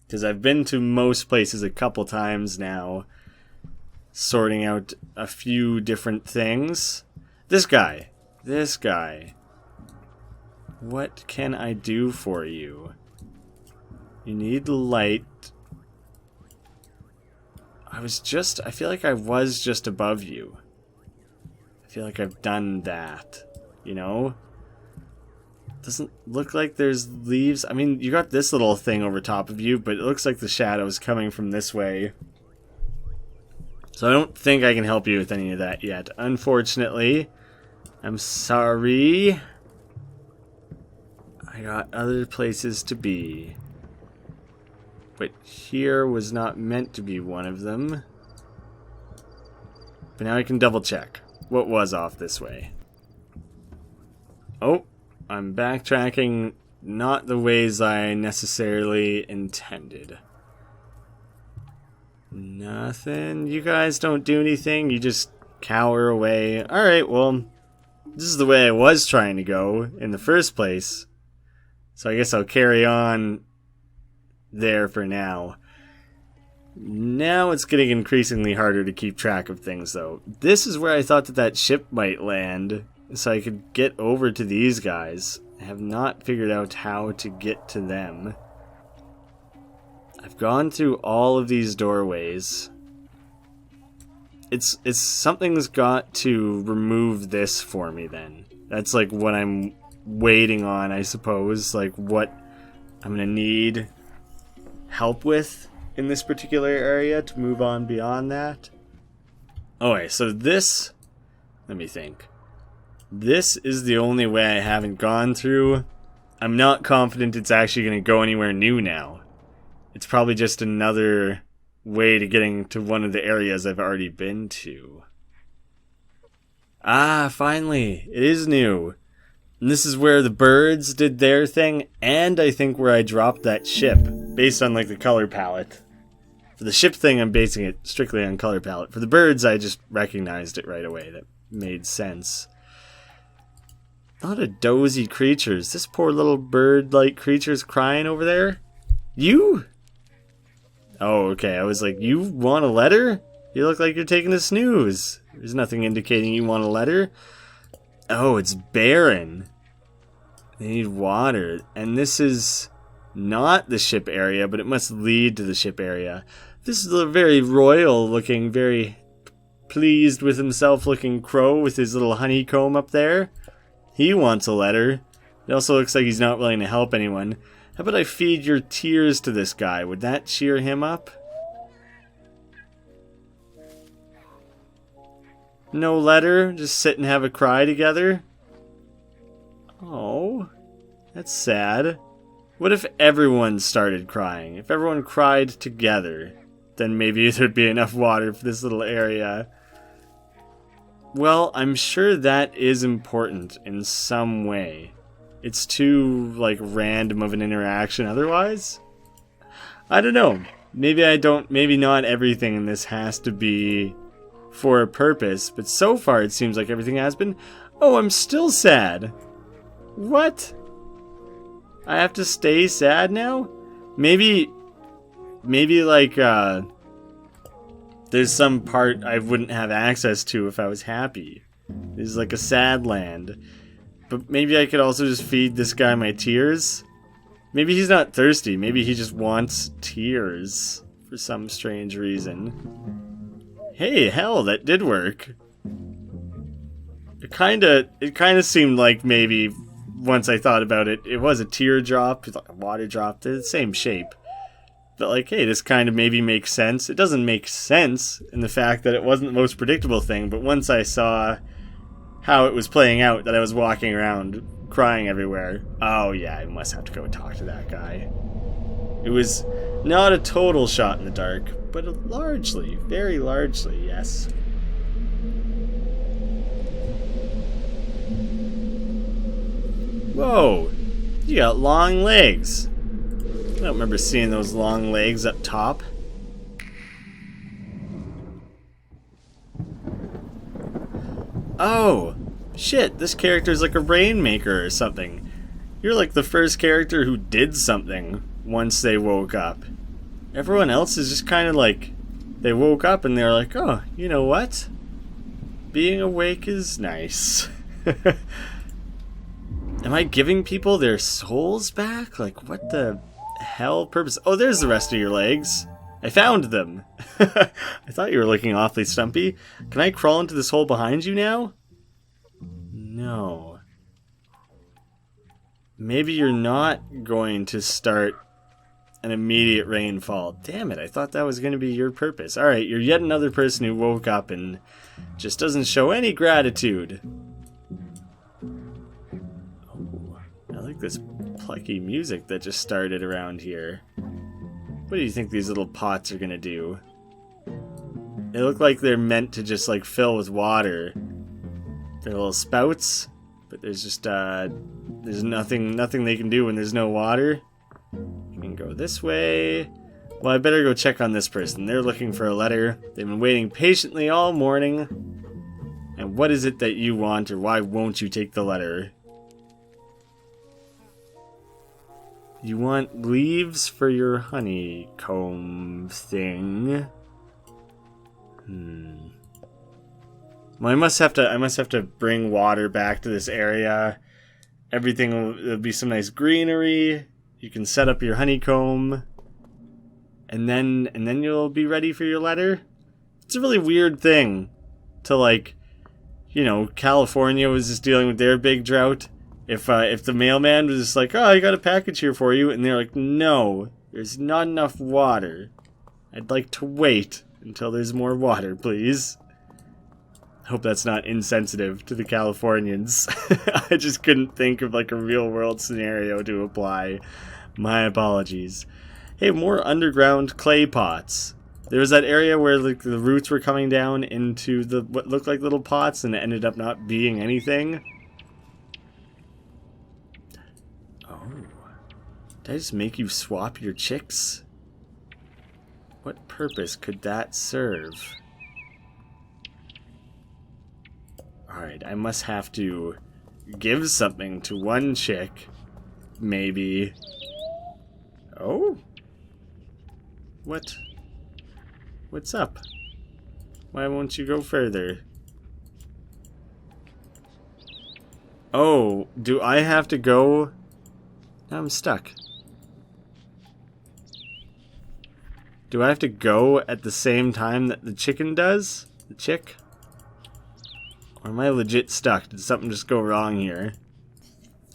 Because I've been to most places a couple times now, sorting out a few different things. This guy. What can I do for you? You need light. I feel like I was just above you. I feel like I've done that, you know? Doesn't look like there's leaves. I mean, you got this little thing over top of you, but it looks like the shadow's coming from this way. So I don't think I can help you with any of that yet, unfortunately. I'm sorry. I got other places to be. But here was not meant to be one of them. But now I can double check what was off this way. Oh, I'm backtracking not the ways I necessarily intended. Nothing. You guys don't do anything. You just cower away. Alright, well, this is the way I was trying to go in the first place. So I guess I'll carry on there for now. Now it's getting increasingly harder to keep track of things, though. This is where I thought that ship might land, so I could get over to these guys. I have not figured out how to get to them. I've gone through all of these doorways. It's something's got to remove this for me then. That's like what I'm waiting on, I suppose. Like what I'm gonna need help with in this particular area to move on beyond that. Okay, so this, let me think. This is the only way I haven't gone through. I'm not confident it's actually going to go anywhere new now. It's probably just another way to getting to one of the areas I've already been to. Ah, finally, it is new. And this is where the birds did their thing, and I think where I dropped that ship, based on like the color palette. For the ship thing, I'm basing it strictly on color palette. For the birds, I just recognized it right away. That made sense. A lot of dozy creatures. This poor little bird-like creature's crying over there. You? Oh, okay. I was like, you want a letter? You look like you're taking a snooze. There's nothing indicating you want a letter. Oh, it's barren. They need water. And this is not the ship area, but it must lead to the ship area. This is a very royal looking, very pleased with himself looking crow with his little honeycomb up there. He wants a letter. It also looks like he's not willing to help anyone. How about I feed your tears to this guy? Would that cheer him up? No letter? Just sit and have a cry together? Oh, that's sad. What if everyone started crying? If everyone cried together, then maybe there'd be enough water for this little area. Well, I'm sure that is important in some way. It's too, like, random of an interaction otherwise? I don't know. Maybe not everything in this has to be for a purpose, but so far it seems like everything has been. Oh, I'm still sad. What? I have to stay sad now? Maybe like, there's some part I wouldn't have access to if I was happy. There's like a sad land. But maybe I could also just feed this guy my tears? Maybe he's not thirsty. Maybe he just wants tears for some strange reason. Hey, hell, that did work. It kinda seemed like maybe once I thought about it, it was a teardrop, a water drop. They're the same shape. But like, hey, this kind of maybe makes sense. It doesn't make sense in the fact that it wasn't the most predictable thing, but once I saw how it was playing out, that I was walking around crying everywhere, oh yeah, I must have to go talk to that guy. It was not a total shot in the dark, but largely, very largely, yes. Whoa! You got long legs. I don't remember seeing those long legs up top. Oh! Shit, this character's like a rainmaker or something. You're like the first character who did something once they woke up. Everyone else is just kind of like, they woke up and they're like, oh, you know what? Being awake is nice. Am I giving people their souls back? Like, what the hell purpose? Oh, there's the rest of your legs. I found them. I thought you were looking awfully stumpy. Can I crawl into this hole behind you now? No. Maybe you're not going to start an immediate rainfall. Damn it, I thought that was going to be your purpose. Alright, you're yet another person who woke up and just doesn't show any gratitude. Oh, I like this plucky music that just started around here. What do you think these little pots are going to do? They look like they're meant to just like fill with water. They're little spouts, but there's just there's nothing they can do when there's no water. You can go this way. Well, I better go check on this person. They're looking for a letter. They've been waiting patiently all morning. And what is it that you want, or why won't you take the letter? You want leaves for your honeycomb thing. Well, I must have to bring water back to this area. There'll be some nice greenery. You can set up your honeycomb, and then you'll be ready for your letter. It's a really weird thing to, like, you know, California was just dealing with their big drought. If the mailman was just like, oh, I got a package here for you, and they're like, no, there's not enough water. I'd like to wait until there's more water, please. Hope that's not insensitive to the Californians. I just couldn't think of like a real world scenario to apply. My apologies. Hey, more underground clay pots. There was that area where like the roots were coming down into the what looked like little pots and it ended up not being anything. Oh. Did I just make you swap your chicks? What purpose could that serve? Alright, I must have to give something to one chick. Maybe. Oh? What? What's up? Why won't you go further? Oh, do I have to go? Now I'm stuck. Do I have to go at the same time that the chicken does? The chick? Or am I legit stuck? Did something just go wrong here?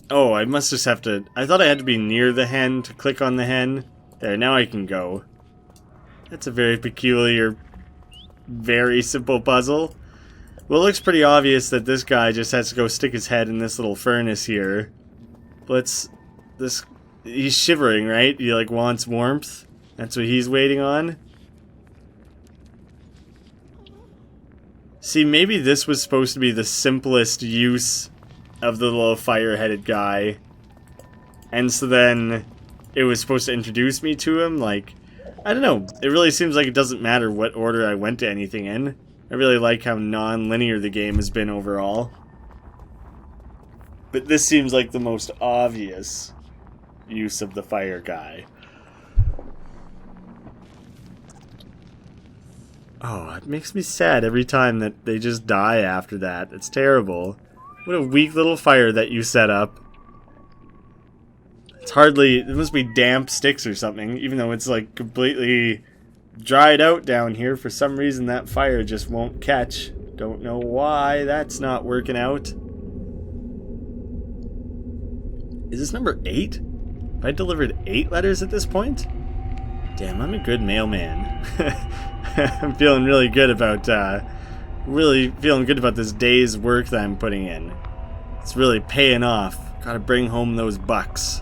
Oh, I must just have to... I thought I had to be near the hen to click on the hen. There, now I can go. That's a very peculiar, very simple puzzle. Well, it looks pretty obvious that this guy just has to go stick his head in this little furnace here. He's shivering, right? He, like, wants warmth. That's what he's waiting on. See, maybe this was supposed to be the simplest use of the little fire-headed guy. And so then it was supposed to introduce me to him, like... I don't know. It really seems like it doesn't matter what order I went to anything in. I really like how non-linear the game has been overall. But this seems like the most obvious use of the fire guy. Oh, it makes me sad every time that they just die after that. It's terrible. What a weak little fire that you set up. It's hardly... It must be damp sticks or something, even though it's like completely dried out down here. For some reason that fire just won't catch. Don't know why that's not working out. Is this number 8? Have I delivered 8 letters at this point? Damn, I'm a good mailman. I'm feeling really good about this day's work that I'm putting in. It's really paying off. Gotta bring home those bucks.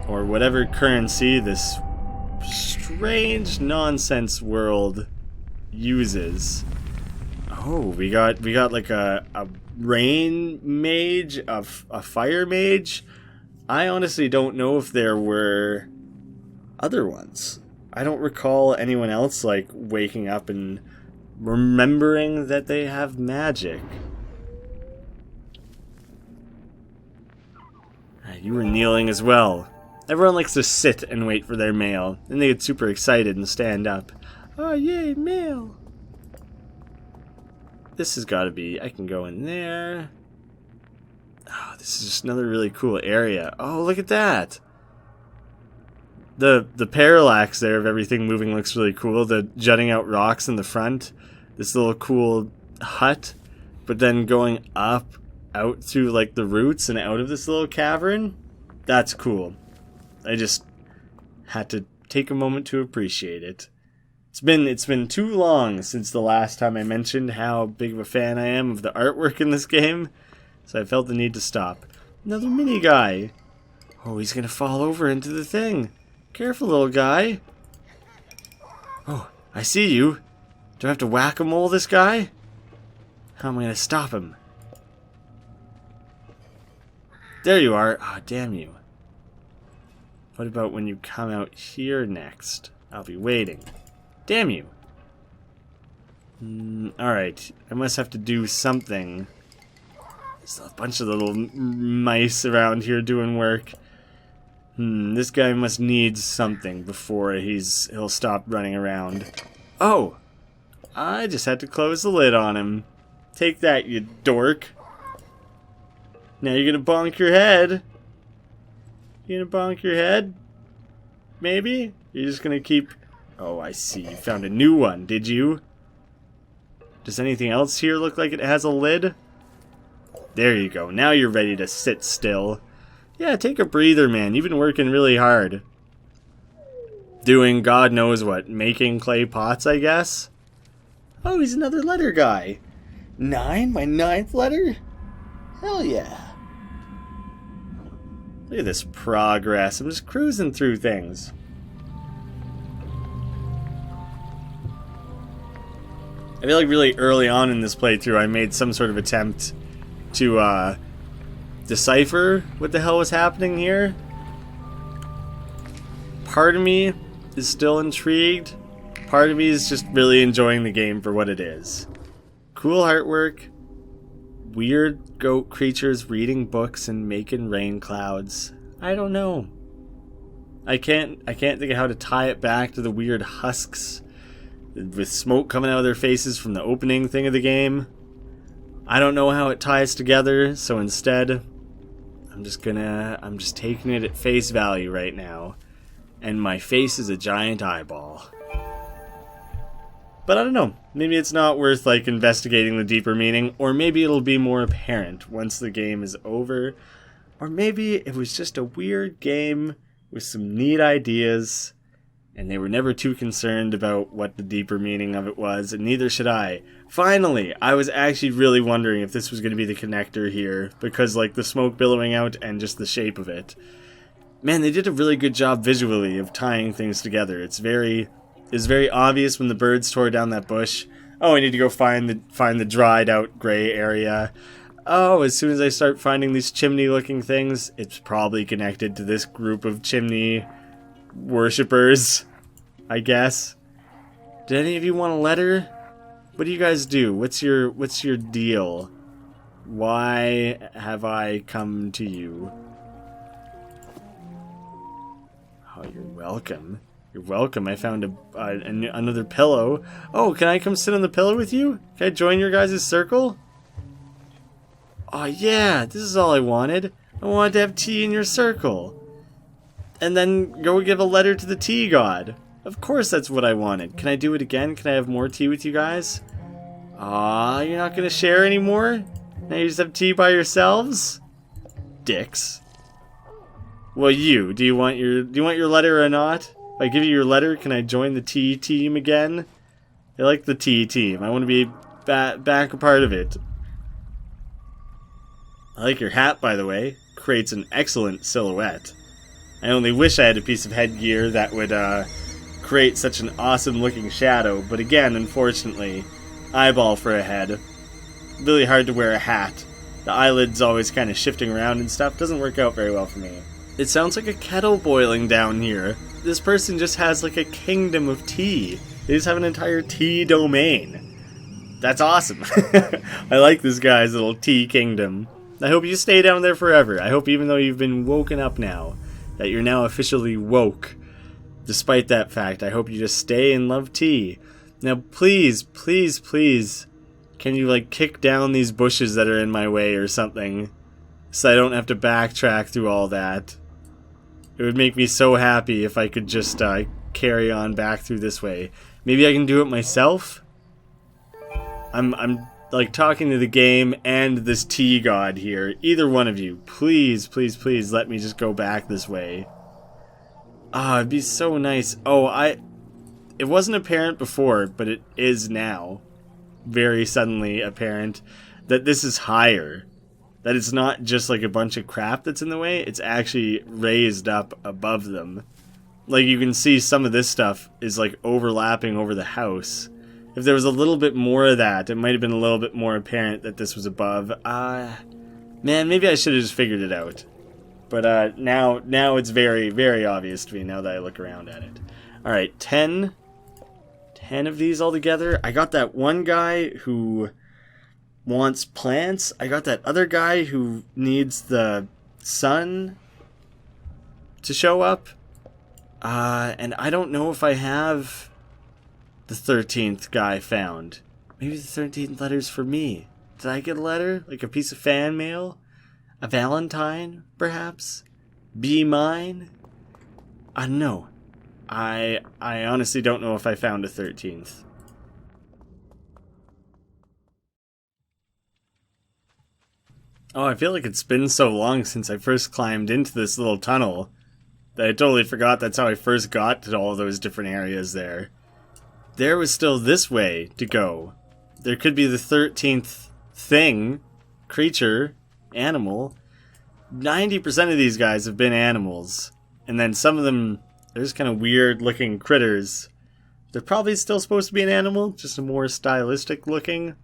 Or whatever currency this strange nonsense world uses. Oh, Oh, we got like a rain mage, a fire mage. I honestly don't know if there were other ones. I don't recall anyone else like waking up and remembering that they have magic. You were kneeling as well. Everyone likes to sit and wait for their mail. Then they get super excited and stand up. Oh yay, mail! This has got to be... I can go in there. Oh, this is just another really cool area. Oh, look at that! The parallax there of everything moving looks really cool. The jutting out rocks in the front. This little cool hut. But then going up, out through like the roots and out of this little cavern. That's cool. I just had to take a moment to appreciate it. It's been too long since the last time I mentioned how big of a fan I am of the artwork in this game, so I felt the need to stop. Another mini guy. Oh, he's gonna fall over into the thing. Careful, little guy. Oh, I see you. Do I have to whack-a-mole this guy? How am I gonna stop him? There you are. Ah, oh, damn you. What about when you come out here next? I'll be waiting. Damn you. Alright, I must have to do something. There's a bunch of little mice around here doing work. This guy must need something before he'll stop running around. Oh! I just had to close the lid on him. Take that, you dork. Now you're gonna bonk your head. You gonna bonk your head? Maybe? You're just gonna keep... Oh, I see. You found a new one, did you? Does anything else here look like it has a lid? There you go. Now you're ready to sit still. Yeah, take a breather, man. You've been working really hard. Doing God knows what. Making clay pots, I guess? Oh, he's another letter guy. 9? My 9th letter? Hell yeah. Look at this progress. I'm just cruising through things. I feel like really early on in this playthrough I made some sort of attempt to decipher what the hell was happening here. Part of me is still intrigued. Part of me is just really enjoying the game for what it is. Cool artwork. Weird goat creatures reading books and making rain clouds. I don't know. I can't think of how to tie it back to the weird husks with smoke coming out of their faces from the opening thing of the game. I don't know how it ties together, so instead I'm just taking it at face value right now. And my face is a giant eyeball. But I don't know. Maybe it's not worth like investigating the deeper meaning, or maybe it'll be more apparent once the game is over. Or maybe it was just a weird game with some neat ideas, and they were never too concerned about what the deeper meaning of it was, and neither should I. Finally, I was actually really wondering if this was going to be the connector here, because like the smoke billowing out and just the shape of it. Man, they did a really good job visually of tying things together. It's very obvious when the birds tore down that bush. Oh, I need to go find the dried out gray area. Oh, as soon as I start finding these chimney looking things, it's probably connected to this group of chimney worshippers, I guess. Did any of you want a letter? What do you guys do? What's your deal? Why have I come to you? Oh, you're welcome. You're welcome. I found another pillow. Oh, can I come sit on the pillow with you? Can I join your guys' circle? Oh yeah, this is all I wanted. I wanted to have tea in your circle. And then go give a letter to the tea god. Of course that's what I wanted. Can I do it again? Can I have more tea with you guys? Aw, you're not gonna share anymore? Now you just have tea by yourselves? Dicks. Well, do you want your letter or not? If I give you your letter, can I join the tea team again? I like the tea team. I want to be back a part of it. I like your hat, by the way. Creates an excellent silhouette. I only wish I had a piece of headgear that would create such an awesome looking shadow, but again, unfortunately, eyeball for a head. Really hard to wear a hat. The eyelid's always kind of shifting around and stuff. Doesn't work out very well for me. It sounds like a kettle boiling down here. This person just has like a kingdom of tea. They just have an entire tea domain. That's awesome. I like this guy's little tea kingdom. I hope you stay down there forever. I hope even though you've been woken up now, that you're now officially woke. Despite that fact, I hope you just stay and love tea. Now please, please, please, can you like kick down these bushes that are in my way or something, so I don't have to backtrack through all that. It would make me so happy if I could just carry on back through this way. Maybe I can do it myself? I'm like talking to the game and this tea god here. Either one of you, please, please, please let me just go back this way. Ah, it'd be so nice. Oh, it wasn't apparent before, but it is now. Very suddenly apparent that this is higher. That it's not just like a bunch of crap that's in the way, it's actually raised up above them. Like you can see some of this stuff is like overlapping over the house. If there was a little bit more of that, it might have been a little bit more apparent that this was above. Man, maybe I should have just figured it out. But now it's very, very obvious to me now that I look around at it. Alright, 10 of these all together. I got that one guy who wants plants. I got that other guy who needs the sun to show up. And I don't know if I have the 13th guy found. Maybe the 13th letter's for me. Did I get a letter? Like a piece of fan mail? A Valentine, perhaps? Be mine? I don't know. I honestly don't know if I found a 13th. Oh, I feel like it's been so long since I first climbed into this little tunnel that I totally forgot that's how I first got to all those different areas there. There was still this way to go. There could be the 13th thing, creature, animal. 90% of these guys have been animals. And then some of them, they're just kind of weird looking critters. They're probably still supposed to be an animal, just a more stylistic looking.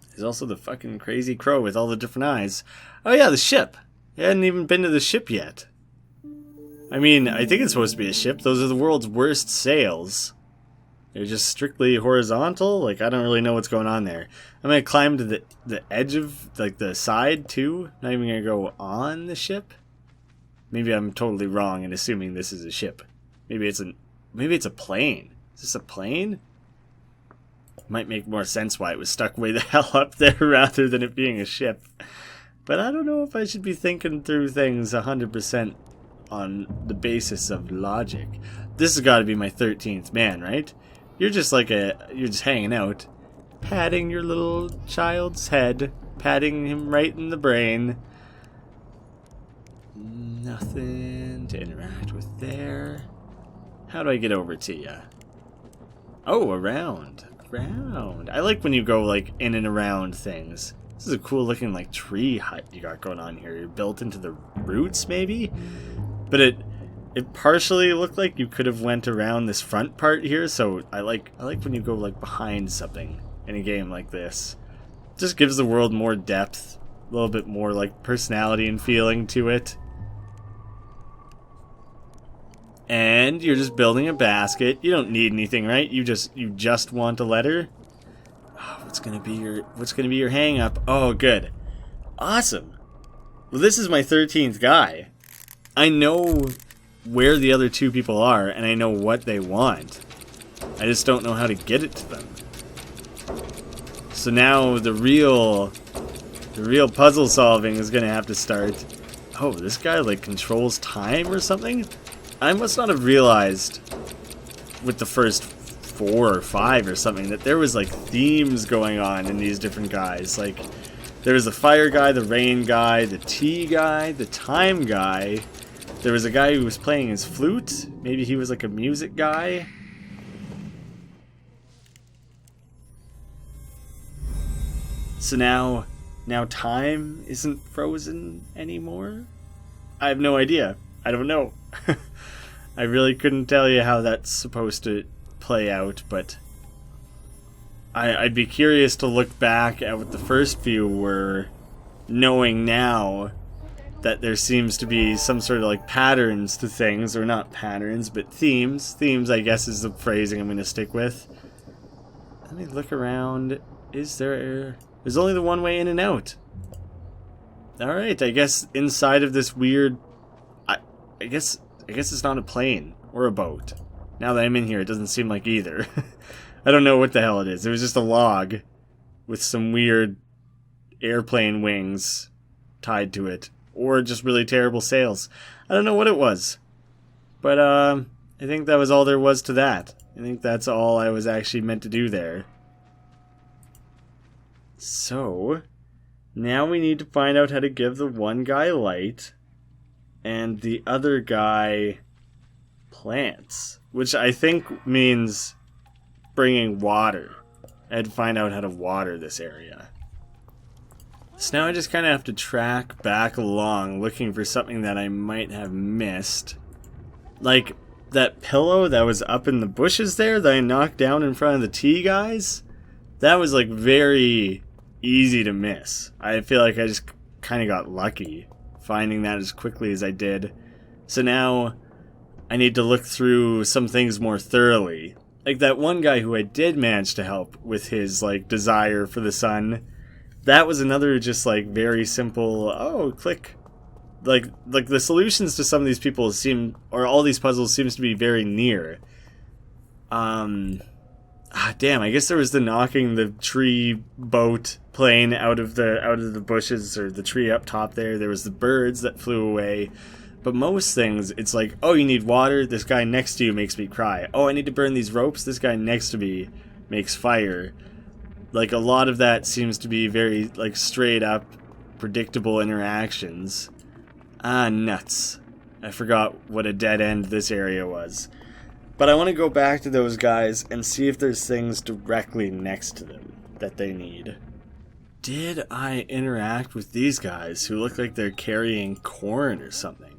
There's also the fucking crazy crow with all the different eyes. Oh yeah, the ship. I hadn't even been to the ship yet. I mean, I think it's supposed to be a ship. Those are the world's worst sails. They're just strictly horizontal. Like, I don't really know what's going on there. I'm going to climb to the edge of, like, the side, too. Not even going to go on the ship. Maybe I'm totally wrong in assuming this is a ship. Maybe it's a plane. Is this a plane? Might make more sense why it was stuck way the hell up there rather than it being a ship. But I don't know if I should be thinking through things 100% on the basis of logic. This has got to be my 13th man, right? You're just like you're just hanging out, patting your little child's head, patting him right in the brain. Nothing to interact with there. How do I get over to you? Oh, around. I like when you go like in and around things. This is a cool looking like tree hut you got going on here. You're built into the roots maybe? But it partially looked like you could have went around this front part here, so I like when you go like behind something in a game like this. It just gives the world more depth, a little bit more like personality and feeling to it. And you're just building a basket. You don't need anything, right? You just want a letter. Oh, what's gonna be your hang up? Oh, good. Awesome. Well, this is my 13th guy. I know where the other two people are, and I know what they want. I just don't know how to get it to them. So now the real puzzle solving is gonna have to start. Oh, this guy like controls time or something? I must not have realized with the first 4 or 5 or something that there was like themes going on in these different guys. Like there was the fire guy, the rain guy, the tea guy, the time guy. There was a guy who was playing his flute. Maybe he was like a music guy. So now time isn't frozen anymore? I have no idea. I don't know. I really couldn't tell you how that's supposed to play out, but I'd be curious to look back at what the first few were, knowing now that there seems to be some sort of like patterns to things, or not patterns, but themes. Themes, I guess, is the phrasing I'm going to stick with. Let me look around. Is there... There's only the one way in and out. Alright, I guess inside of this weird... I guess it's not a plane or a boat. Now that I'm in here, it doesn't seem like either. I don't know what the hell it is. It was just a log with some weird airplane wings tied to it. Or just really terrible sails. I don't know what it was. But I think that was all there was to that. I think that's all I was actually meant to do there. So, now we need to find out how to give the one guy light and the other guy plants. Which I think means bringing water. I had to find out how to water this area. So now I just kind of have to track back along looking for something that I might have missed. Like that pillow that was up in the bushes there that I knocked down in front of the tea guys. That was like very easy to miss. I feel like I just kind of got lucky finding that as quickly as I did. So now I need to look through some things more thoroughly. Like that one guy who I did manage to help with his like desire for the sun. That was another just like very simple, oh, click. Like the solutions to some of these people seem, or all these puzzles seems to be very near. Damn, I guess there was the knocking the tree boat plane out of the bushes, or the tree up top there. There was the birds that flew away. But most things, it's like, oh, you need water? This guy next to you makes me cry. Oh, I need to burn these ropes? This guy next to me makes fire. Like, a lot of that seems to be very, like, straight up, predictable interactions. Ah, nuts. I forgot what a dead end this area was. But I want to go back to those guys and see if there's things directly next to them that they need. Did I interact with these guys who look like they're carrying corn or something?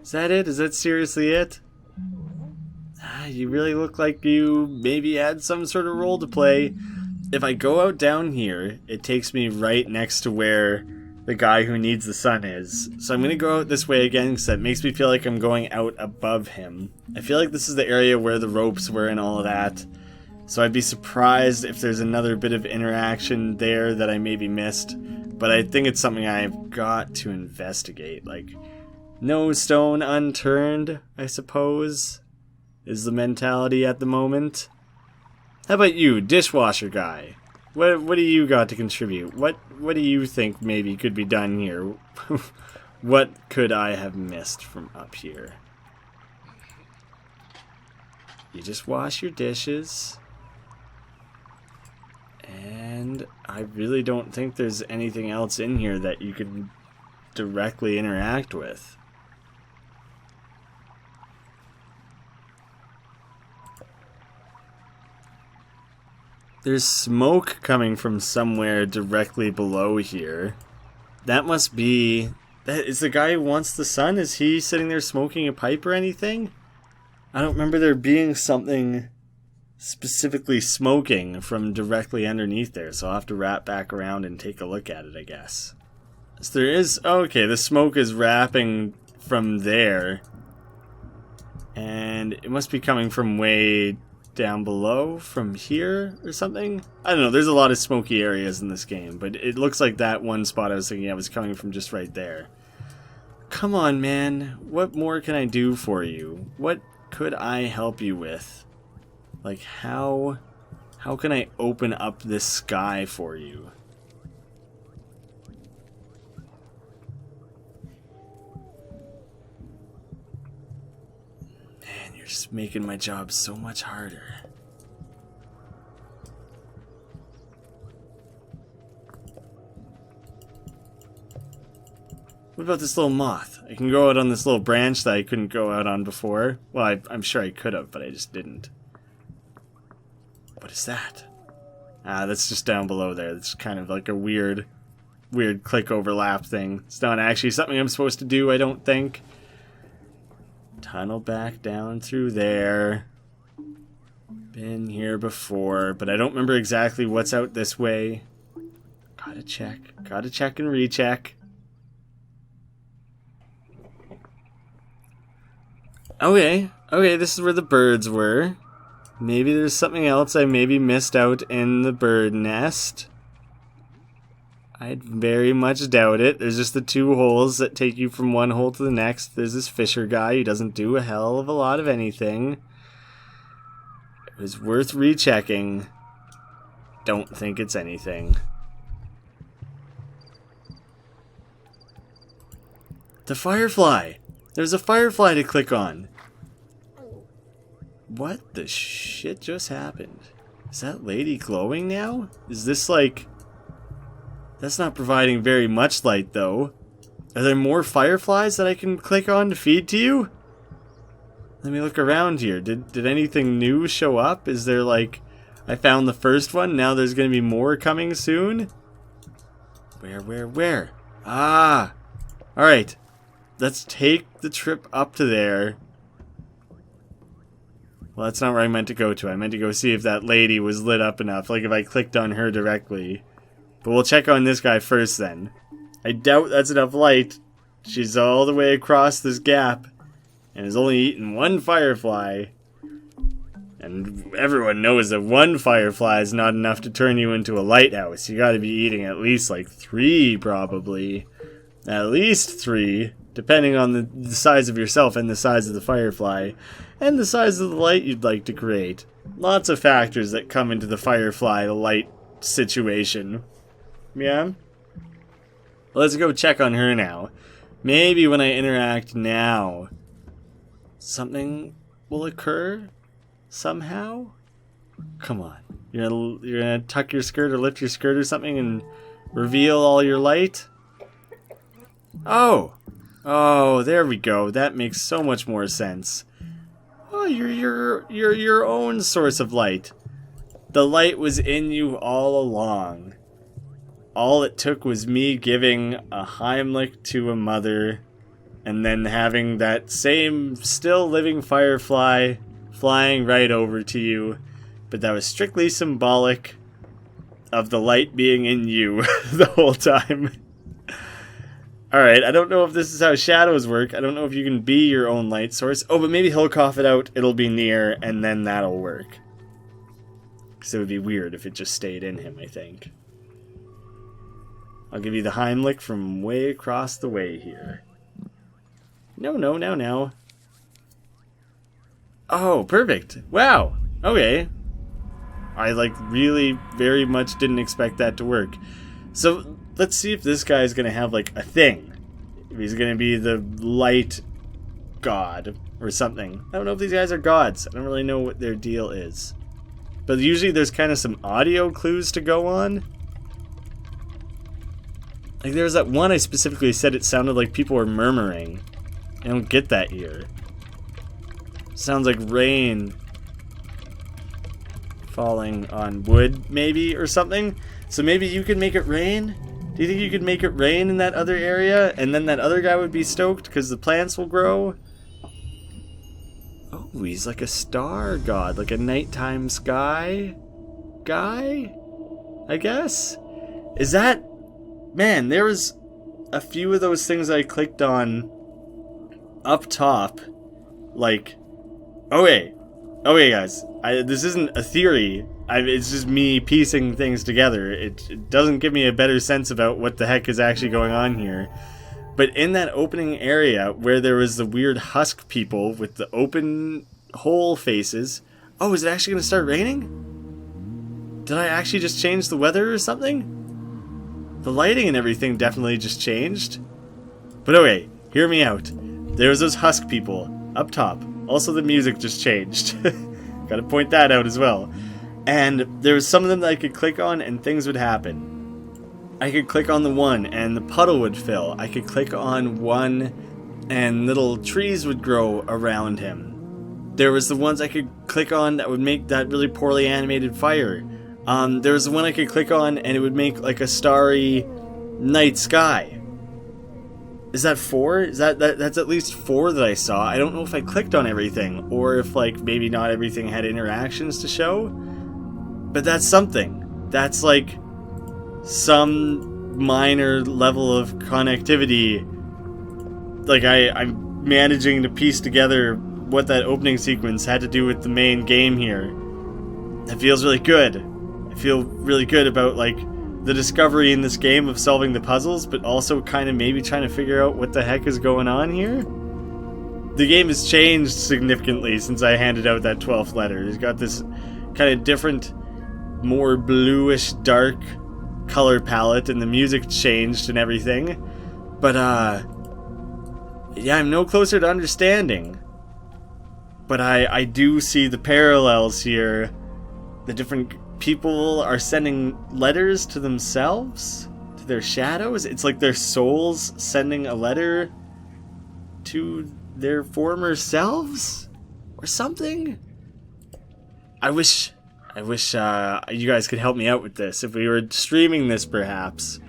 Is that it? Is that seriously it? You really look like you maybe had some sort of role to play. If I go out down here, it takes me right next to where the guy who needs the sun is. So I'm going to go out this way again because that makes me feel like I'm going out above him. I feel like this is the area where the ropes were and all of that. So I'd be surprised if there's another bit of interaction there that I maybe missed. But I think it's something I've got to investigate. Like, no stone unturned, I suppose, is the mentality at the moment. How about you, dishwasher guy? What do you got to contribute? What do you think maybe could be done here? What could I have missed from up here? You just wash your dishes. And I really don't think there's anything else in here that you could directly interact with. There's smoke coming from somewhere directly below here. That must be... That is the guy who wants the sun? Is he sitting there smoking a pipe or anything? I don't remember there being something specifically smoking from directly underneath there, so I'll have to wrap back around and take a look at it, I guess. So there is... Oh, okay, the smoke is wrapping from there. And it must be coming from way down below, from here or something? I don't know, there's a lot of smoky areas in this game, but it looks like that one spot I was thinking of was coming from just right there. Come on, man. What more can I do for you? What could I help you with? Like, how can I open up this sky for you? Man, you're just making my job so much harder. What about this little moth? I can go out on this little branch that I couldn't go out on before. Well, I'm sure I could have, but I just didn't. What is that? Ah, that's just down below there. It's kind of like a weird click overlap thing. It's not actually something I'm supposed to do, I don't think. Tunnel back down through there. Been here before, but I don't remember exactly what's out this way. Gotta check and recheck. Okay, this is where the birds were. Maybe there's something else I maybe missed out in the bird nest. I'd very much doubt it. There's just the 2 holes that take you from one hole to the next. There's this fisher guy who doesn't do a hell of a lot of anything. It was worth rechecking. Don't think it's anything. The firefly! There's a firefly to click on. What the shit just happened? Is that lady glowing now? Is this like... That's not providing very much light though. Are there more fireflies that I can click on to feed to you? Let me look around here. Did anything new show up? Is there like... I found the first one, now there's gonna be more coming soon? Where? Ah! Alright. Let's take the trip up to there. Well, that's not where I meant to go to. I meant to go see if that lady was lit up enough, like if I clicked on her directly. But we'll check on this guy first then. I doubt that's enough light. She's all the way across this gap and has only eaten 1 firefly. And everyone knows that 1 firefly is not enough to turn you into a lighthouse. You gotta be eating at least like 3 probably. At least 3. Depending on the size of yourself and the size of the firefly. And the size of the light you'd like to create. Lots of factors that come into the firefly light situation. Yeah? Let's go check on her now. Maybe when I interact now, something will occur? Somehow? Come on. You're gonna tuck your skirt or lift your skirt or something and reveal all your light? Oh, there we go. That makes so much more sense. Oh, you're your own source of light. The light was in you all along. All it took was me giving a Heimlich to a mother, and then having that same still living firefly flying right over to you. But that was strictly symbolic of the light being in you the whole time. Alright, I don't know if this is how shadows work. I don't know if you can be your own light source. Oh, but maybe he'll cough it out, it'll be near, and then that'll work. Because it would be weird if it just stayed in him, I think. I'll give you the Heimlich from way across the way here. No. Oh, perfect. Wow. Okay. I, really very much didn't expect that to work. So, let's see if this guy is going to have, a thing. If he's going to be the light god or something. I don't know if these guys are gods. I don't really know what their deal is. But usually there's kind of some audio clues to go on. There was that one I specifically said it sounded like people were murmuring. I don't get that here. Sounds like rain falling on wood, maybe, or something. So maybe you could make it rain? Do you think you could make it rain in that other area? And then that other guy would be stoked because the plants will grow? Oh, he's like a star god. Like a nighttime sky guy? I guess? Is that... Man, there was a few of those things I clicked on up top. Okay guys, this isn't a theory. It's just me piecing things together. It doesn't give me a better sense about what the heck is actually going on here. But in that opening area where there was the weird husk people with the open hole faces... Oh, is it actually going to start raining? Did I actually just change the weather or something? The lighting and everything definitely just changed. But okay, hear me out. There was those husk people up top. Also the music just changed. Gotta point that out as well. And there was some of them that I could click on and things would happen. I could click on the one and the puddle would fill. I could click on one and little trees would grow around him. There was the ones I could click on that would make that really poorly animated fire. There was the one I could click on and it would make like a starry night sky. Is that 4? That's at least 4 that I saw. I don't know if I clicked on everything, or if, like, maybe not everything had interactions to show. But that's something. That's, like, some minor level of connectivity. Like, I'm managing to piece together what that opening sequence had to do with the main game here. It feels really good. I feel really good about, like, the discovery in this game of solving the puzzles, but also kind of maybe trying to figure out what the heck is going on here. The game has changed significantly since I handed out that 12th letter. It's got this kind of different, more bluish, dark color palette, and the music changed and everything. But, yeah, I'm no closer to understanding. But I do see the parallels here. The different people are sending letters to themselves, to their shadows. It's like their souls sending a letter to their former selves or something. I wish you guys could help me out with this. If we were streaming this, perhaps,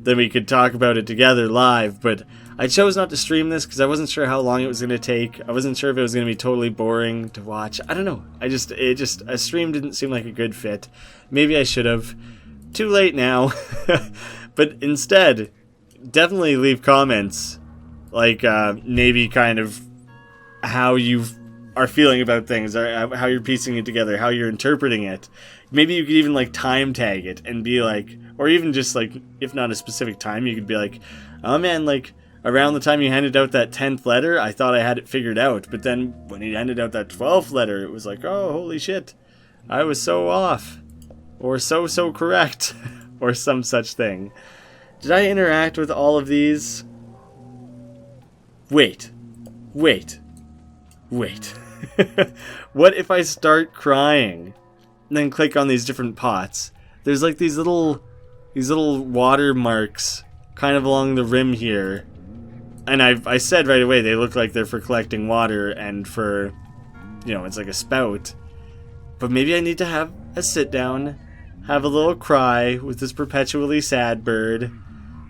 then we could talk about it together live. But I chose not to stream this because I wasn't sure how long it was going to take. I wasn't sure if it was going to be totally boring to watch. I don't know. A stream didn't seem like a good fit. Maybe I should have. Too late now. But instead, definitely leave comments. Like, maybe kind of how you are feeling about things, or how you're piecing it together, how you're interpreting it. Maybe you could even, like, time tag it and be like, or even just, like, if not a specific time, you could be like, oh man, like, around the time you handed out that 10th letter, I thought I had it figured out. But then when he handed out that 12th letter, it was like, oh, holy shit, I was so off. Or so correct. Or some such thing. Did I interact with all of these? Wait. What if I start crying? And then click on these different pots. There's like these little water marks kind of along the rim here. And I said right away they look like they're for collecting water and for, you know, it's like a spout. But maybe I need to have a sit down, have a little cry with this perpetually sad bird,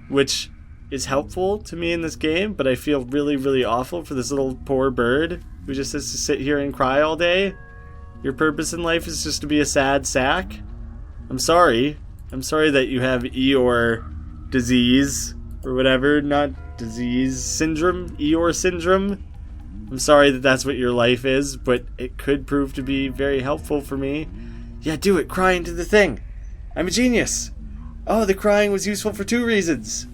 which is helpful to me in this game, but I feel really, really awful for this little poor bird who just has to sit here and cry all day. Your purpose in life is just to be a sad sack? I'm sorry. I'm sorry that you have Eeyore disease, or whatever, not disease, syndrome, Eeyore syndrome. I'm sorry that that's what your life is, but it could prove to be very helpful for me. Yeah, do it, cry into the thing. I'm a genius. Oh, the crying was useful for 2 reasons.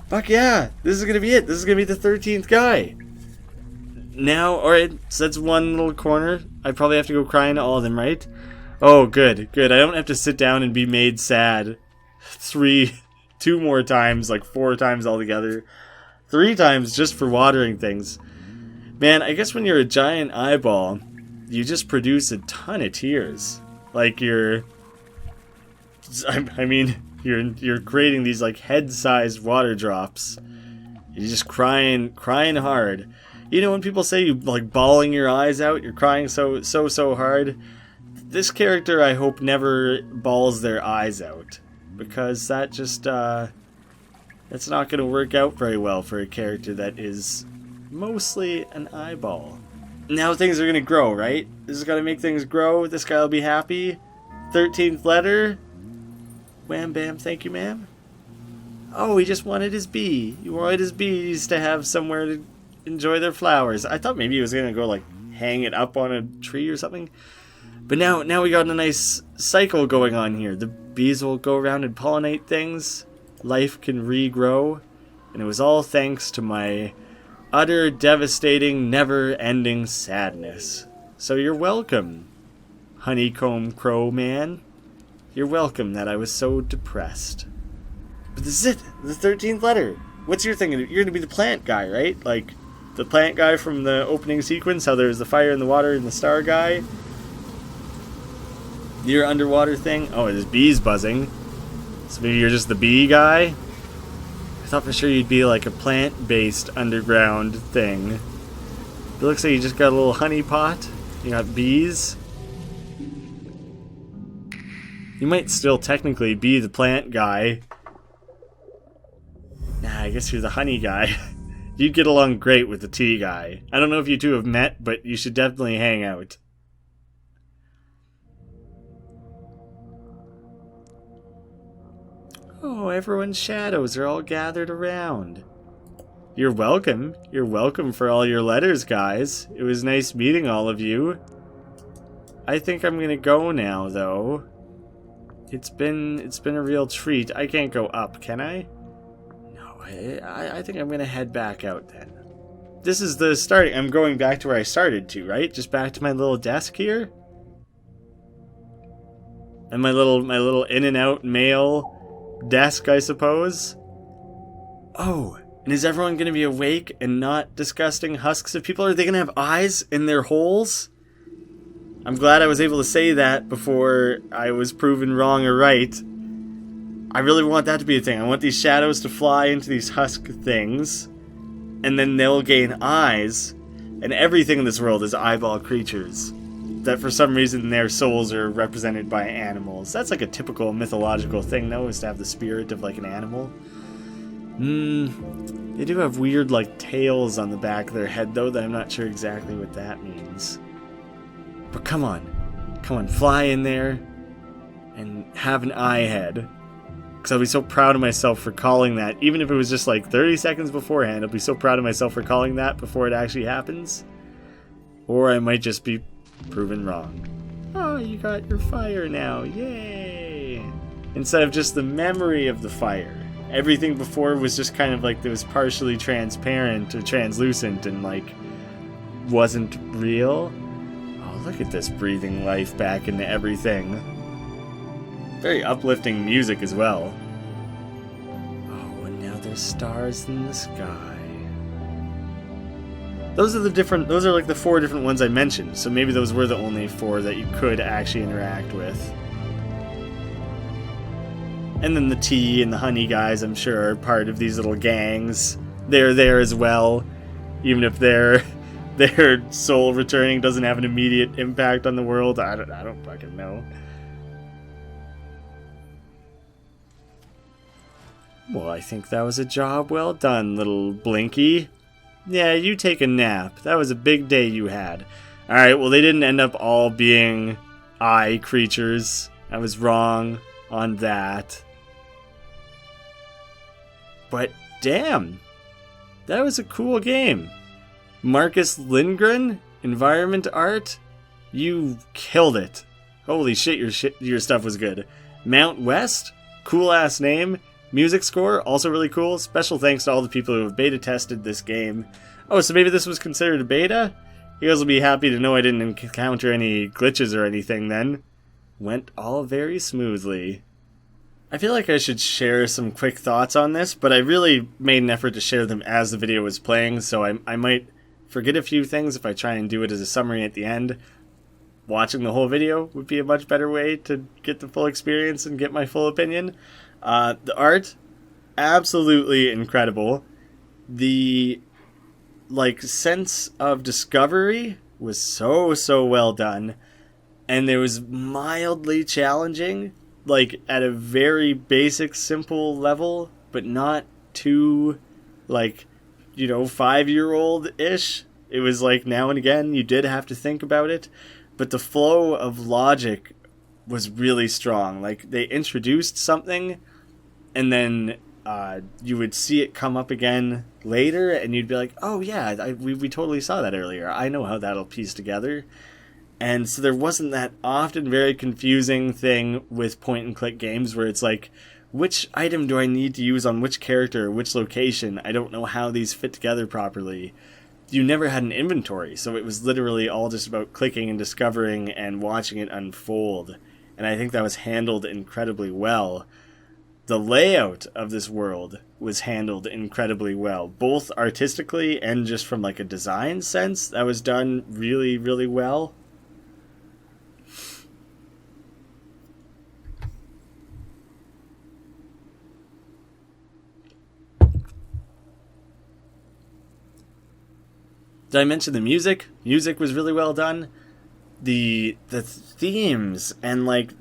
Fuck yeah, this is gonna be it. This is gonna be the 13th guy. Now, alright, so that's one little corner. I probably have to go cry into all of them, right? Oh, good. I don't have to sit down and be made sad 2 more times, like 4 times altogether. 3 times just for watering things. Man, I guess when you're a giant eyeball, you just produce a ton of tears. Like you're creating these like head-sized water drops. You're just crying hard. You know when people say you like bawling your eyes out, you're crying so hard. This character, I hope, never bawls their eyes out, because that just that's not going to work out very well for a character that is mostly an eyeball. Now things are going to grow, right? This is going to make things grow. This guy will be happy. 13th letter. Wham bam, thank you, ma'am. Oh, he just wanted his bee. He wanted his bees to have somewhere to enjoy their flowers. I thought maybe he was going to go like hang it up on a tree or something. But now we got a nice cycle going on here. The bees will go around and pollinate things. Life can regrow. And it was all thanks to my utter, devastating, never-ending sadness. So you're welcome, honeycomb crow man. You're welcome that I was so depressed. But this is it, the 13th letter. What's your thing? You're going to be the plant guy, right? Like, the plant guy from the opening sequence, how there's the fire and the water and the star guy. Your underwater thing. Oh, there's bees buzzing. So maybe you're just the bee guy? I thought for sure you'd be like a plant-based underground thing. It looks like you just got a little honey pot. You got bees. You might still technically be the plant guy. Nah, I guess you're the honey guy. You'd get along great with the tea guy. I don't know if you two have met, but you should definitely hang out. Oh, everyone's shadows are all gathered around. You're welcome. You're welcome for all your letters, guys. It was nice meeting all of you. I think I'm gonna go now, though. It's been a real treat. I can't go up, can I? No, I think I'm gonna head back out then. This is the starting. I'm going back to where I started to, right? Just back to my little desk here. And my little in and out mail desk, I suppose. Oh, and is everyone gonna be awake and not disgusting husks of people? Are they gonna have eyes in their holes? I'm glad I was able to say that before I was proven wrong or right. I really want that to be a thing. I want these shadows to fly into these husk things, and then they'll gain eyes, and everything in this world is eyeball creatures. That for some reason their souls are represented by animals. That's like a typical mythological thing, though, is to have the spirit of like an animal. They do have weird like tails on the back of their head, though, that I'm not sure exactly what that means. But come on, fly in there and have an eye head. Because I'll be so proud of myself for calling that. Even if it was just like 30 seconds beforehand, I'll be so proud of myself for calling that before it actually happens. Or I might just be proven wrong. Oh, you got your fire now, yay! Instead of just the memory of the fire. Everything before was just kind of like it was partially transparent or translucent and like wasn't real. Look at this, breathing life back into everything. Very uplifting music as well. Oh, and now there's stars in the sky. Those are like the 4 different ones I mentioned, so maybe those were the only 4 that you could actually interact with. And then the tea and the honey guys, I'm sure, are part of these little gangs. They're there as well, even if their soul returning doesn't have an immediate impact on the world. I don't fucking know. Well, I think that was a job well done, little Blinky. Yeah, you take a nap. That was a big day you had. Alright, well, they didn't end up all being eye creatures. I was wrong on that. But damn, that was a cool game. Marcus Lindgren, environment art, you killed it. Holy shit, your stuff was good. Mount West, cool ass name. Music score, also really cool. Special thanks to all the people who have beta tested this game. Oh, so maybe this was considered a beta? You guys will be happy to know I didn't encounter any glitches or anything then. Went all very smoothly. I feel like I should share some quick thoughts on this, but I really made an effort to share them as the video was playing, so I might forget a few things if I try and do it as a summary at the end. Watching the whole video would be a much better way to get the full experience and get my full opinion. The art, absolutely incredible. The sense of discovery was so well done, and it was mildly challenging, like at a very basic, simple level, but not too 5-year-old-ish. It was like now and again you did have to think about it, but the flow of logic was really strong. Like, they introduced something, and then you would see it come up again later, and you'd be like, oh yeah, we totally saw that earlier. I know how that'll piece together. And so there wasn't that often very confusing thing with point-and-click games where it's like, which item do I need to use on which character, which location? I don't know how these fit together properly. You never had an inventory, so it was literally all just about clicking and discovering and watching it unfold. And I think that was handled incredibly well. The layout of this world was handled incredibly well, both artistically and just from like a design sense. That was done really, really well. Did I mention the music? Music was really well done. The themes and like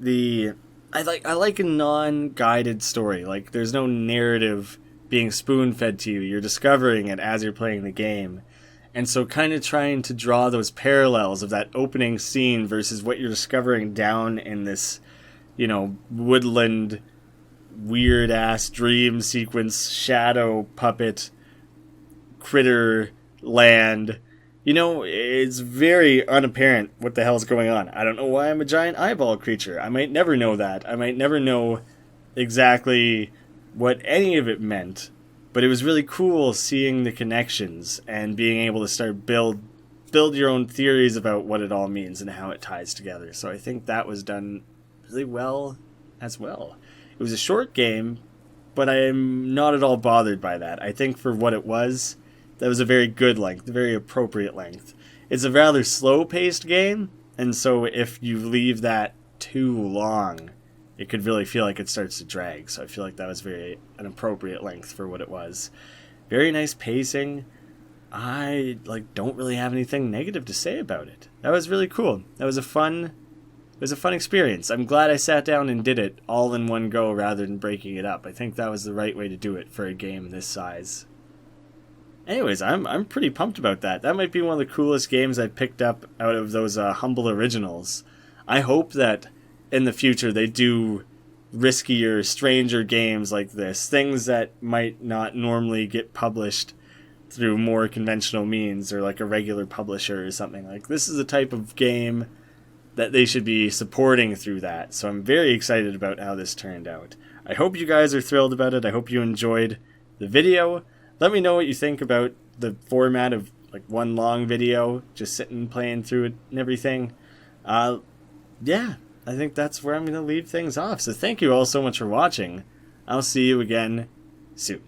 I like a non-guided story. Like, there's no narrative being spoon-fed to you. You're discovering it as you're playing the game. And so kind of trying to draw those parallels of that opening scene versus what you're discovering down in this, woodland, weird-ass dream sequence, shadow puppet, critter land. It's very unapparent what the hell's going on. I don't know why I'm a giant eyeball creature. I might never know that. I might never know exactly what any of it meant. But it was really cool seeing the connections and being able to start build your own theories about what it all means and how it ties together. So I think that was done really well as well. It was a short game, but I am not at all bothered by that. I think for what it was, that was a very good length, a very appropriate length. It's a rather slow-paced game, and so if you leave that too long, it could really feel like it starts to drag. So I feel like that was an appropriate length for what it was. Very nice pacing. I don't really have anything negative to say about it. That was really cool. That was a fun experience. I'm glad I sat down and did it all in one go rather than breaking it up. I think that was the right way to do it for a game this size. Anyways, I'm pretty pumped about that. That might be one of the coolest games I picked up out of those Humble Originals. I hope that in the future they do riskier, stranger games like this. Things that might not normally get published through more conventional means or like a regular publisher or something. Like, this is the type of game that they should be supporting through that. So I'm very excited about how this turned out. I hope you guys are thrilled about it. I hope you enjoyed the video. Let me know what you think about the format of one long video, just sitting playing through it and everything. Yeah, I think that's where I'm going to leave things off. So thank you all so much for watching. I'll see you again soon.